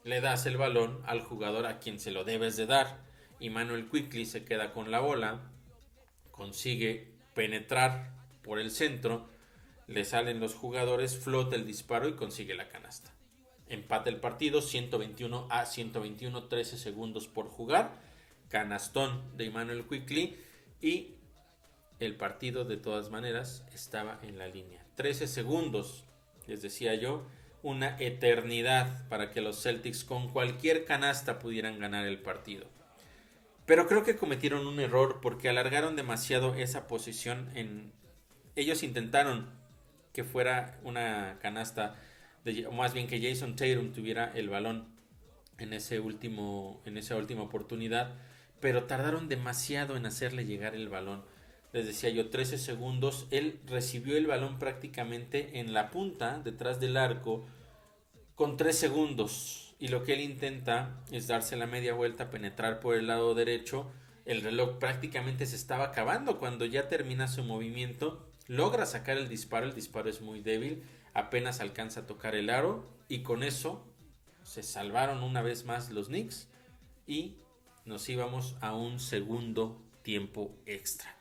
le das el balón al jugador a quien se lo debes de dar. Immanuel Quickley se queda con la bola, consigue penetrar por el centro, le salen los jugadores, flota el disparo y consigue la canasta. Empata el partido 121 a 121, 13 segundos por jugar, canastón de Immanuel Quickley, y el partido de todas maneras estaba en la línea. 13 segundos, les decía yo, una eternidad para que los Celtics con cualquier canasta pudieran ganar el partido. Pero creo que cometieron un error porque alargaron demasiado esa posición. Ellos intentaron que fuera una canasta, o más bien que Jason Tatum tuviera el balón en esa última oportunidad, pero tardaron demasiado en hacerle llegar el balón. Les decía yo, 13 segundos, él recibió el balón prácticamente en la punta, detrás del arco, con 3 segundos. Y lo que él intenta es darse la media vuelta, penetrar por el lado derecho. El reloj prácticamente se estaba acabando cuando ya termina su movimiento. Logra sacar el disparo es muy débil. Apenas alcanza a tocar el aro. Y con eso se salvaron una vez más los Knicks. Y nos íbamos a un segundo tiempo extra.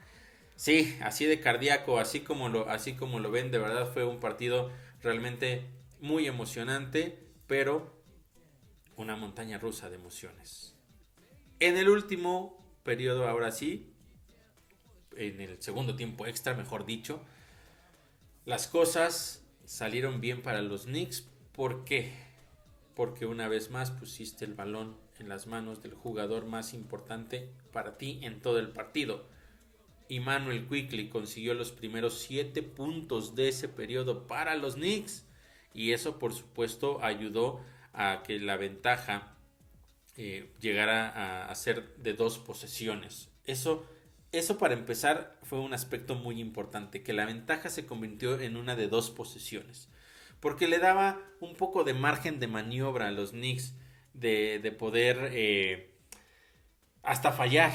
Sí, así de cardíaco, así como lo ven, de verdad fue un partido realmente muy emocionante, pero una montaña rusa de emociones. En el último periodo, ahora sí, en el segundo tiempo extra, mejor dicho, las cosas salieron bien para los Knicks. ¿Por qué? Porque una vez más pusiste el balón en las manos del jugador más importante para ti en todo el partido. Immanuel Quickley consiguió los primeros 7 puntos de ese periodo para los Knicks. Y eso, por supuesto, ayudó a que la ventaja llegara a ser de 2 posesiones. Eso para empezar fue un aspecto muy importante, que la ventaja se convirtió en una de 2 posesiones. Porque le daba un poco de margen de maniobra a los Knicks de poder hasta fallar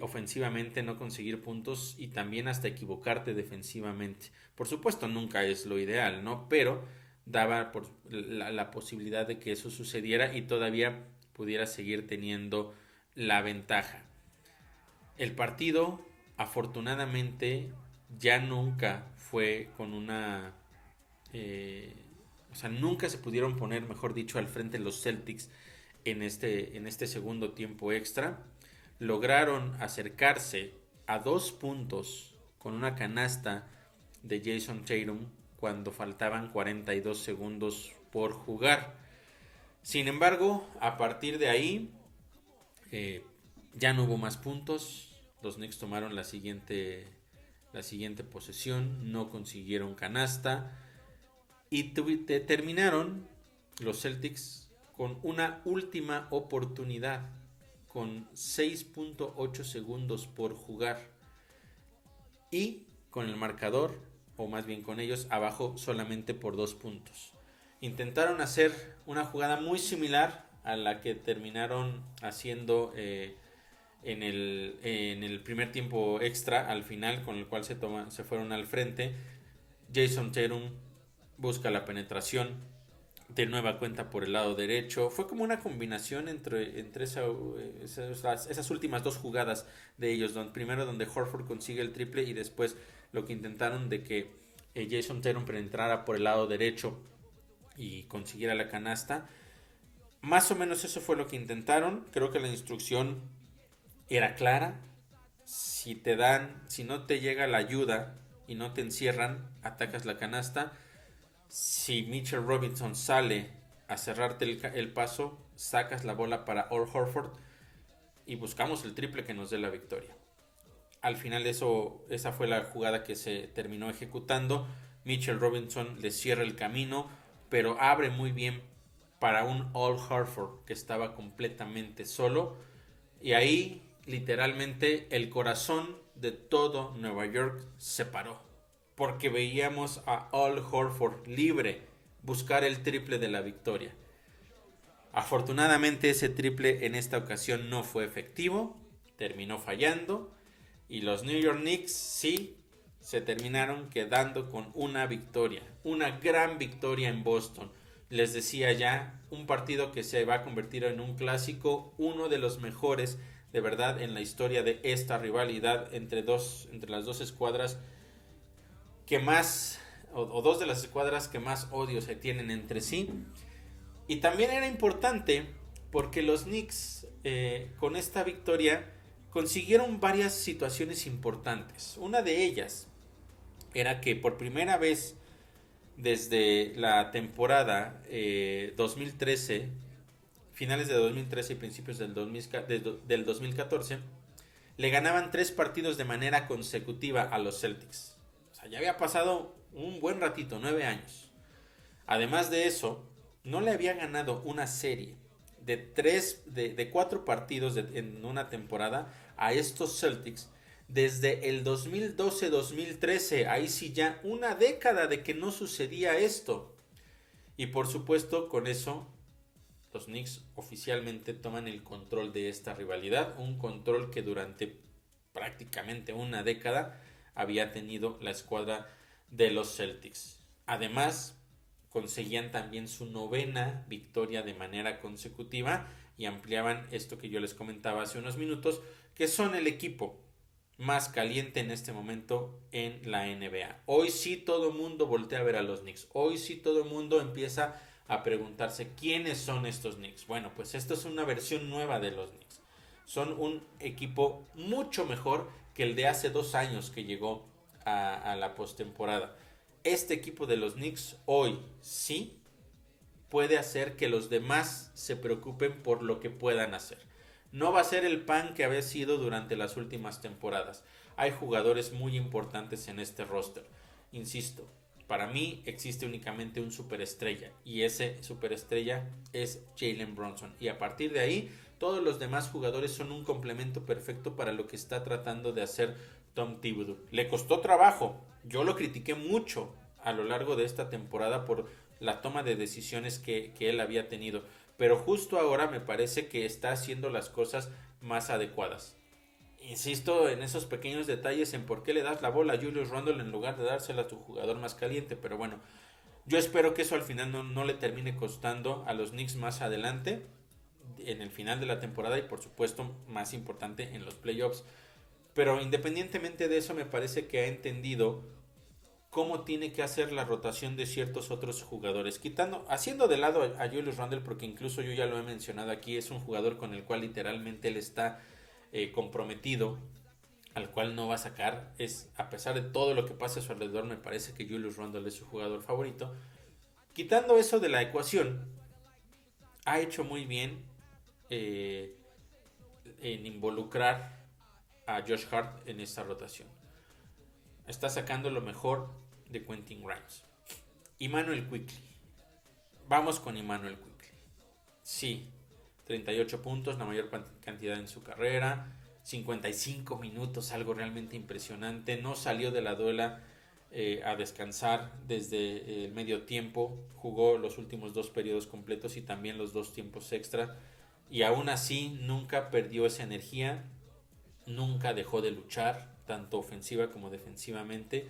ofensivamente, no conseguir puntos y también hasta equivocarte defensivamente. Por supuesto, nunca es lo ideal, ¿no? Pero daba la posibilidad de que eso sucediera y todavía pudiera seguir teniendo la ventaja. El partido, afortunadamente, ya nunca fue con una... nunca se pudieron poner, mejor dicho, al frente los Celtics en este segundo tiempo extra. Lograron acercarse a 2 puntos con una canasta de Jason Tatum cuando faltaban 42 segundos por jugar. Sin embargo, a partir de ahí ya no hubo más puntos. Los Knicks tomaron la siguiente posesión, no consiguieron canasta y terminaron los Celtics con una última oportunidad con 6.8 segundos por jugar y con el marcador, o más bien con ellos, abajo solamente por 2 puntos. Intentaron hacer una jugada muy similar a la que terminaron haciendo en el primer tiempo extra al final, con el cual se fueron al frente. Jason Tatum busca la penetración de nueva cuenta por el lado derecho. Fue como una combinación entre esas últimas 2 jugadas de ellos. Primero donde Horford consigue el triple y después lo que intentaron de que Jason Tatum penetrara por el lado derecho y consiguiera la canasta. Más o menos eso fue lo que intentaron. Creo que la instrucción era clara. Si no te llega la ayuda y no te encierran, atacas la canasta. Si Mitchell Robinson sale a cerrarte el paso, sacas la bola para Al Horford y buscamos el triple que nos dé la victoria. Al final esa fue la jugada que se terminó ejecutando. Mitchell Robinson le cierra el camino, pero abre muy bien para un Al Horford que estaba completamente solo. Y ahí literalmente el corazón de todo Nueva York se paró. Porque veíamos a Al Horford libre buscar el triple de la victoria. Afortunadamente ese triple en esta ocasión no fue efectivo, terminó fallando y los New York Knicks sí se terminaron quedando con una victoria, una gran victoria en Boston. Les decía ya, un partido que se va a convertir en un clásico, uno de los mejores de verdad en la historia de esta rivalidad entre las dos escuadras que más, o 2 de las escuadras que más odio se tienen entre sí. Y también era importante porque los Knicks con esta victoria consiguieron varias situaciones importantes. Una de ellas era que por primera vez desde la temporada 2013, finales de 2013 y principios del 2014, le ganaban 3 partidos de manera consecutiva a los Celtics. O sea, ya había pasado un buen ratito, 9 años. Además de eso, no le había ganado una serie de 4 partidos en una temporada a estos Celtics desde el 2012-2013. Ahí sí ya una década de que no sucedía esto. Y por supuesto, con eso los Knicks oficialmente toman el control de esta rivalidad, un control que durante prácticamente una década había tenido la escuadra de los Celtics. Además, conseguían también su 9ª victoria de manera consecutiva y ampliaban esto que yo les comentaba hace unos minutos, que son el equipo más caliente en este momento en la NBA. Hoy sí todo el mundo voltea a ver a los Knicks. Hoy sí todo el mundo empieza a preguntarse quiénes son estos Knicks. Bueno, pues esto es una versión nueva de los Knicks. Son un equipo mucho mejor que el de hace 2 años que llegó a la postemporada. Este equipo de los Knicks hoy sí puede hacer que los demás se preocupen por lo que puedan hacer. No va a ser el pan que había sido durante las últimas temporadas. Hay jugadores muy importantes en este roster. Insisto, para mí existe únicamente un superestrella y ese superestrella es Jalen Brunson. Y a partir de ahí, todos los demás jugadores son un complemento perfecto para lo que está tratando de hacer Tom Thibodeau. Le costó trabajo. Yo lo critiqué mucho a lo largo de esta temporada por la toma de decisiones que él había tenido. Pero justo ahora me parece que está haciendo las cosas más adecuadas. Insisto en esos pequeños detalles en por qué le das la bola a Julius Randle en lugar de dársela a tu jugador más caliente. Pero bueno, yo espero que eso al final no le termine costando a los Knicks más adelante, en el final de la temporada y por supuesto más importante en los playoffs. Pero independientemente de eso me parece que ha entendido cómo tiene que hacer la rotación de ciertos otros jugadores, haciendo de lado a Julius Randle, porque incluso yo ya lo he mencionado aquí, es un jugador con el cual literalmente él está comprometido, al cual no va a sacar. A pesar de todo lo que pasa a su alrededor, me parece que Julius Randle es su jugador favorito. Quitando eso de la ecuación, ha hecho muy bien en involucrar a Josh Hart en esta rotación. Está sacando lo mejor de Quentin Grimes. Immanuel Quickley. Vamos con Immanuel Quickley. Sí, 38 puntos, la mayor cantidad en su carrera. 55 minutos, algo realmente impresionante. No salió de la duela a descansar desde el medio tiempo. Jugó los últimos 2 periodos completos y también los 2 tiempos extra. Y aún así nunca perdió esa energía. Nunca dejó de luchar, tanto ofensiva como defensivamente.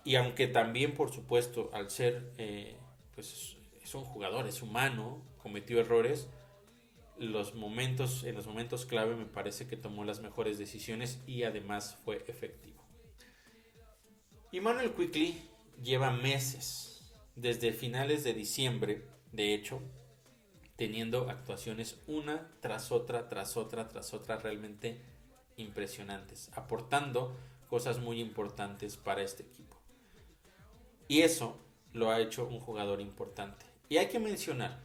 Y aunque también, por supuesto, al ser pues es un jugador, es humano, cometió errores, en los momentos clave me parece que tomó las mejores decisiones y además fue efectivo. Immanuel Quickley lleva meses, desde finales de diciembre, de hecho, teniendo actuaciones una tras otra, realmente impresionantes, aportando cosas muy importantes para este equipo. Y eso lo ha hecho un jugador importante. Y hay que mencionar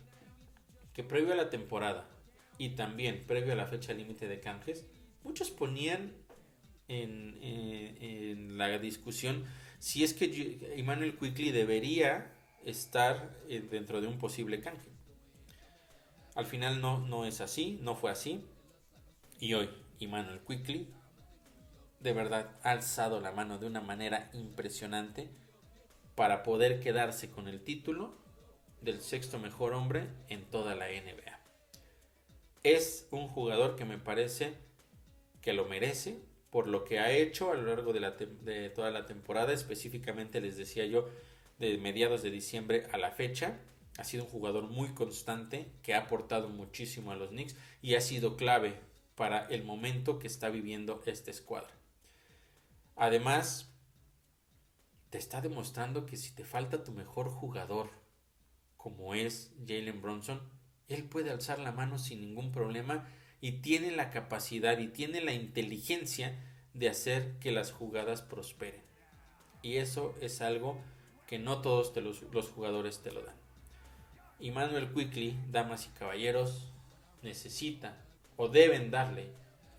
que previo a la temporada y también previo a la fecha límite de canjes, muchos ponían en la discusión si es que Immanuel Quickley debería estar dentro de un posible canje. Al final no es así, no fue así. Y hoy Immanuel Quickley de verdad ha alzado la mano de una manera impresionante para poder quedarse con el título del 6º mejor hombre en toda la NBA. Es un jugador que me parece que lo merece por lo que ha hecho a lo largo de toda la temporada. Específicamente les decía yo, de mediados de diciembre a la fecha, ha sido un jugador muy constante que ha aportado muchísimo a los Knicks y ha sido clave para el momento que está viviendo esta escuadra. Además, te está demostrando que si te falta tu mejor jugador, como es Jalen Brunson, él puede alzar la mano sin ningún problema y tiene la capacidad y tiene la inteligencia de hacer que las jugadas prosperen. Y eso es algo que no todos los jugadores te lo dan. Immanuel Quickley, damas y caballeros, necesita o deben darle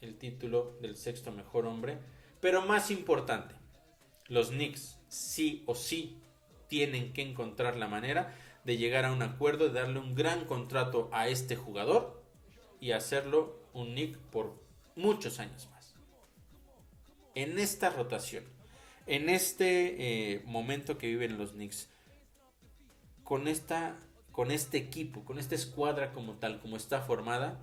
el título del 6º mejor hombre, pero más importante, los Knicks sí o sí tienen que encontrar la manera de llegar a un acuerdo, de darle un gran contrato a este jugador y hacerlo un Knick por muchos años más. En esta rotación, en este momento que viven los Knicks, con este equipo, con esta escuadra como tal, como está formada,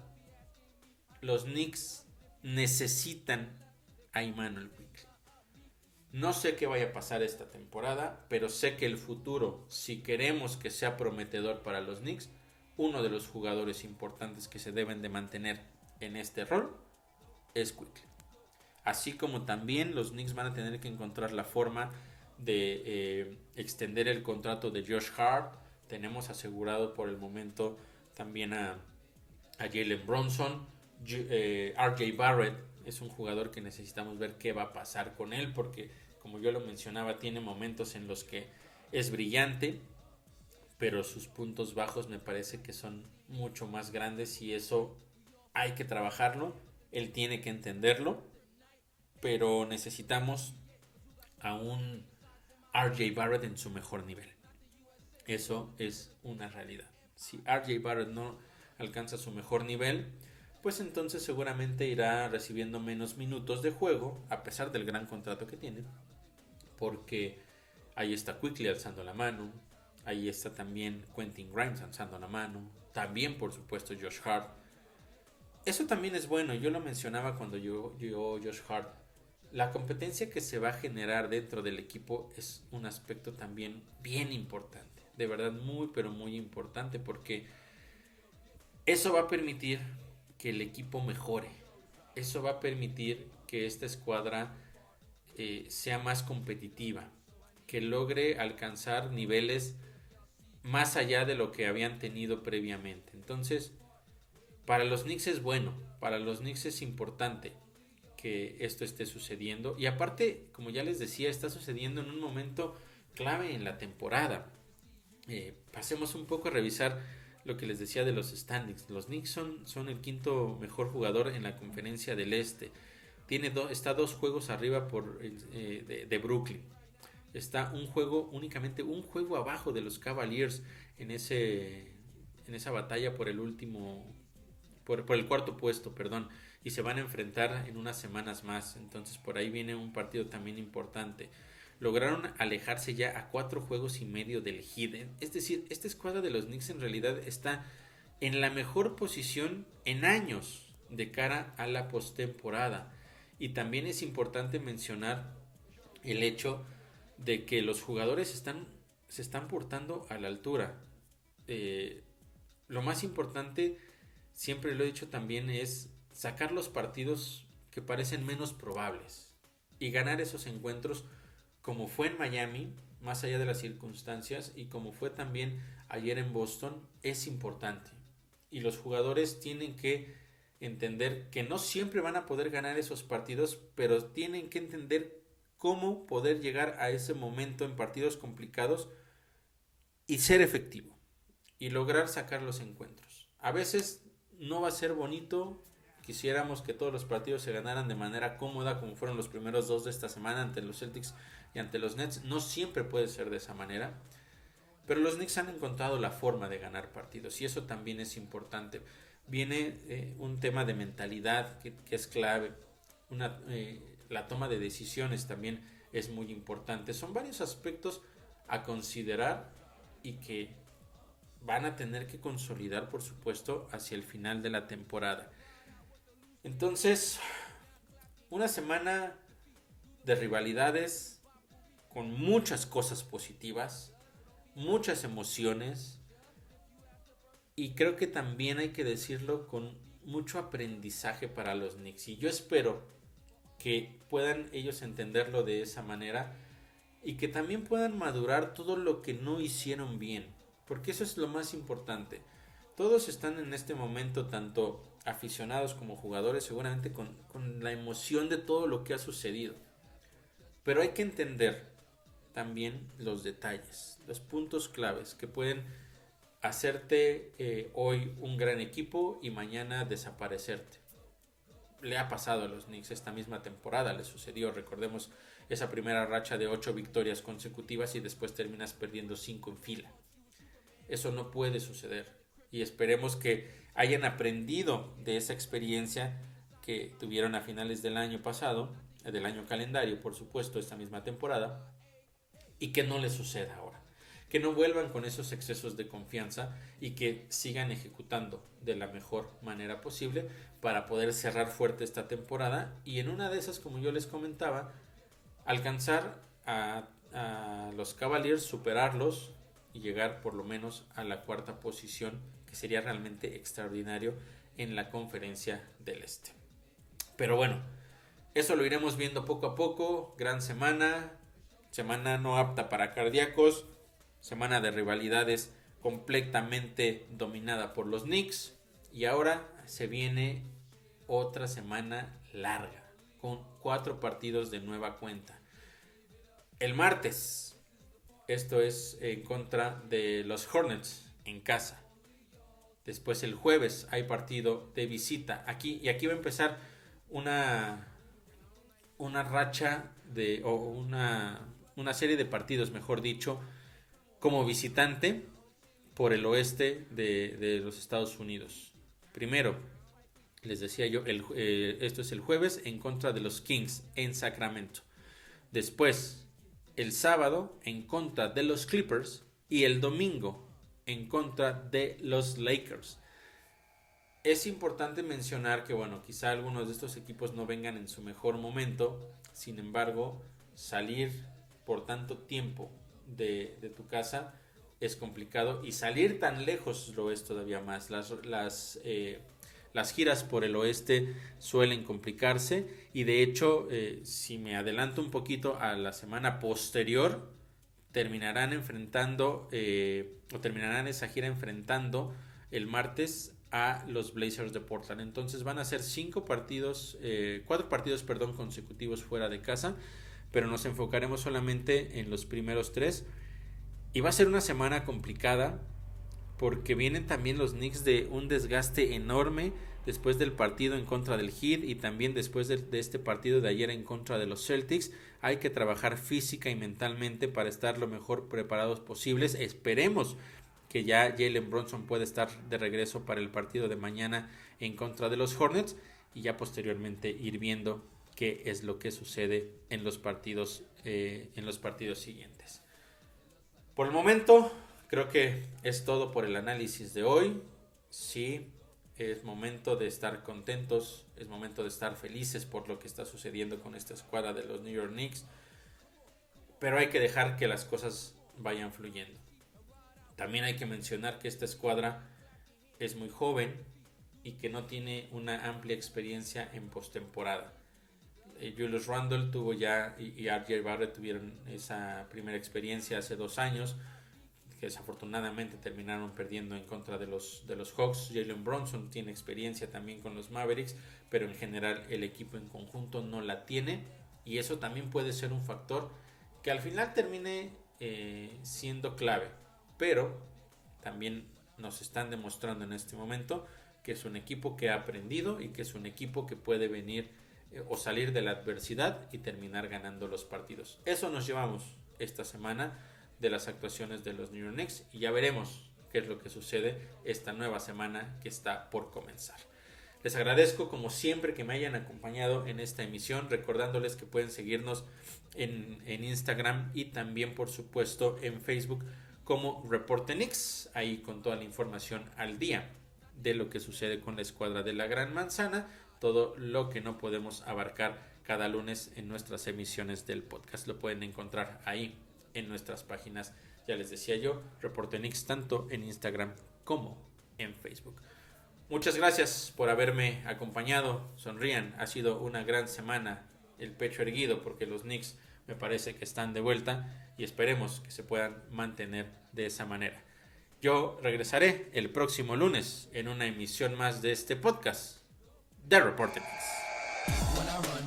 los Knicks necesitan a Immanuel Quickley. No sé qué vaya a pasar esta temporada, pero sé que el futuro, si queremos que sea prometedor para los Knicks, uno de los jugadores importantes que se deben de mantener en este rol es Quickley. Así como también los Knicks van a tener que encontrar la forma de extender el contrato de Josh Hart. Tenemos asegurado por el momento también a Jalen Brunson. RJ Barrett es un jugador que necesitamos ver qué va a pasar con él, porque como yo lo mencionaba, tiene momentos en los que es brillante, pero sus puntos bajos me parece que son mucho más grandes y eso hay que trabajarlo. Él tiene que entenderlo, pero necesitamos a un RJ Barrett en su mejor nivel. Eso es una realidad. Si RJ Barrett no alcanza su mejor nivel, pues entonces seguramente irá recibiendo menos minutos de juego, a pesar del gran contrato que tiene, porque ahí está Quickley alzando la mano, ahí está también Quentin Grimes alzando la mano, también por supuesto Josh Hart. Eso también es bueno, yo lo mencionaba cuando llegó Josh Hart. La competencia que se va a generar dentro del equipo es un aspecto también bien importante, de verdad muy pero muy importante, porque eso va a permitir que el equipo mejore, eso va a permitir que esta escuadra sea más competitiva, que logre alcanzar niveles más allá de lo que habían tenido previamente. Entonces, para los Knicks es bueno, para los Knicks es importante que esto esté sucediendo. Y aparte, como ya les decía, está sucediendo en un momento clave en la temporada. Pasemos un poco a revisar lo que les decía de los standings. Los Knicks son el quinto mejor jugador en la conferencia del Este. Está 2 juegos arriba de Brooklyn. Está únicamente un juego abajo de los Cavaliers en esa batalla por el último, por el cuarto puesto, perdón, y se van a enfrentar en unas semanas más. Entonces por ahí viene un partido también importante. Lograron alejarse ya a 4 juegos y medio del Heat. Es decir, esta escuadra de los Knicks en realidad está en la mejor posición en años de cara a la postemporada. Y también es importante mencionar el hecho de que los jugadores se están portando a la altura. Lo más importante, siempre lo he dicho también, es sacar los partidos que parecen menos probables y ganar esos encuentros, como fue en Miami, más allá de las circunstancias, y como fue también ayer en Boston. Es importante. Y los jugadores tienen que entender que no siempre van a poder ganar esos partidos, pero tienen que entender cómo poder llegar a ese momento en partidos complicados y ser efectivo y lograr sacar los encuentros. A veces no va a ser bonito. Quisiéramos que todos los partidos se ganaran de manera cómoda, como fueron los primeros 2 de esta semana ante los Celtics y ante los Nets. No siempre puede ser de esa manera, pero los Knicks han encontrado la forma de ganar partidos y eso también es importante. Viene un tema de mentalidad que es clave. La toma de decisiones también es muy importante. Son varios aspectos a considerar y que van a tener que consolidar, por supuesto, hacia el final de la temporada. Entonces, una semana de rivalidades con muchas cosas positivas, muchas emociones, y creo que también hay que decirlo, con mucho aprendizaje para los Knicks. Y yo espero que puedan ellos entenderlo de esa manera y que también puedan madurar todo lo que no hicieron bien, porque eso es lo más importante. Todos están en este momento, tanto aficionados como jugadores, seguramente con la emoción de todo lo que ha sucedido, pero hay que entender también los detalles, los puntos claves que pueden hacerte hoy un gran equipo y mañana desaparecerte. Le ha pasado a los Knicks esta misma temporada, le sucedió, recordemos esa primera racha de 8 victorias consecutivas y después terminas perdiendo 5 en fila. Eso no puede suceder y esperemos que hayan aprendido de esa experiencia que tuvieron a finales del año pasado, del año calendario, por supuesto, esta misma temporada, y que no les suceda ahora. que no vuelvan con esos excesos de confianza y que sigan ejecutando de la mejor manera posible para poder cerrar fuerte esta temporada y en una de esas, como yo les comentaba, alcanzar a los Cavaliers, superarlos y llegar por lo menos a la cuarta posición, que sería realmente extraordinario en la conferencia del Este. Pero bueno, eso lo iremos viendo poco a poco. Gran semana no apta para cardíacos, semana de rivalidades completamente dominada por los Knicks, y ahora se viene otra semana larga con 4 partidos de nueva cuenta. El martes, esto es en contra de los Hornets en casa. Después el jueves hay partido de visita aquí va a empezar una racha una serie de partidos, mejor dicho, como visitante por el oeste de los Estados Unidos. Primero, les decía yo, esto es el jueves en contra de los Kings en Sacramento. Después, el sábado en contra de los Clippers y el domingo en contra de los Lakers. Es importante mencionar que, bueno, quizá algunos de estos equipos no vengan en su mejor momento. Sin embargo, salir por tanto tiempo de tu casa es complicado, y salir tan lejos lo es todavía más. Las giras por el oeste suelen complicarse, y de hecho, si me adelanto un poquito a la semana posterior, terminarán esa gira enfrentando el martes a los Blazers de Portland. Entonces van a ser 4 partidos consecutivos fuera de casa, pero nos enfocaremos solamente en los primeros 3, y va a ser una semana complicada porque vienen también los Knicks de un desgaste enorme después del partido en contra del Heat y también después de este partido de ayer en contra de los Celtics. Hay que trabajar física y mentalmente para estar lo mejor preparados posibles. Esperemos que ya Jalen Brunson pueda estar de regreso para el partido de mañana en contra de los Hornets, y ya posteriormente ir viendo qué es lo que sucede en los partidos siguientes. Por el momento, creo que es todo por el análisis de hoy. Sí, es momento de estar contentos, es momento de estar felices por lo que está sucediendo con esta escuadra de los New York Knicks, pero hay que dejar que las cosas vayan fluyendo. También hay que mencionar que esta escuadra es muy joven y que no tiene una amplia experiencia en postemporada. Julius Randle tuvo ya y RJ Barrett tuvieron esa primera experiencia hace 2 años, que desafortunadamente terminaron perdiendo en contra de los Hawks. Jalen Brunson tiene experiencia también con los Mavericks, pero en general el equipo en conjunto no la tiene, y eso también puede ser un factor que al final termine siendo clave. Pero también nos están demostrando en este momento que es un equipo que ha aprendido y que es un equipo que puede venir o salir de la adversidad y terminar ganando los partidos. Eso nos llevamos esta semana de las actuaciones de los New York Knicks, y ya veremos qué es lo que sucede esta nueva semana que está por comenzar. Les agradezco como siempre que me hayan acompañado en esta emisión, recordándoles que pueden seguirnos en Instagram y también por supuesto en Facebook como Reporte Knicks, ahí con toda la información al día de lo que sucede con la escuadra de la Gran Manzana, todo lo que no podemos abarcar cada lunes en nuestras emisiones del podcast. Lo pueden encontrar ahí en nuestras páginas, ya les decía yo, Reporte Knicks, tanto en Instagram como en Facebook. Muchas gracias por haberme acompañado. Sonrían, ha sido una gran semana, el pecho erguido porque los Knicks me parece que están de vuelta y esperemos que se puedan mantener de esa manera. Yo regresaré el próximo lunes en una emisión más de este podcast de Reporte Knicks.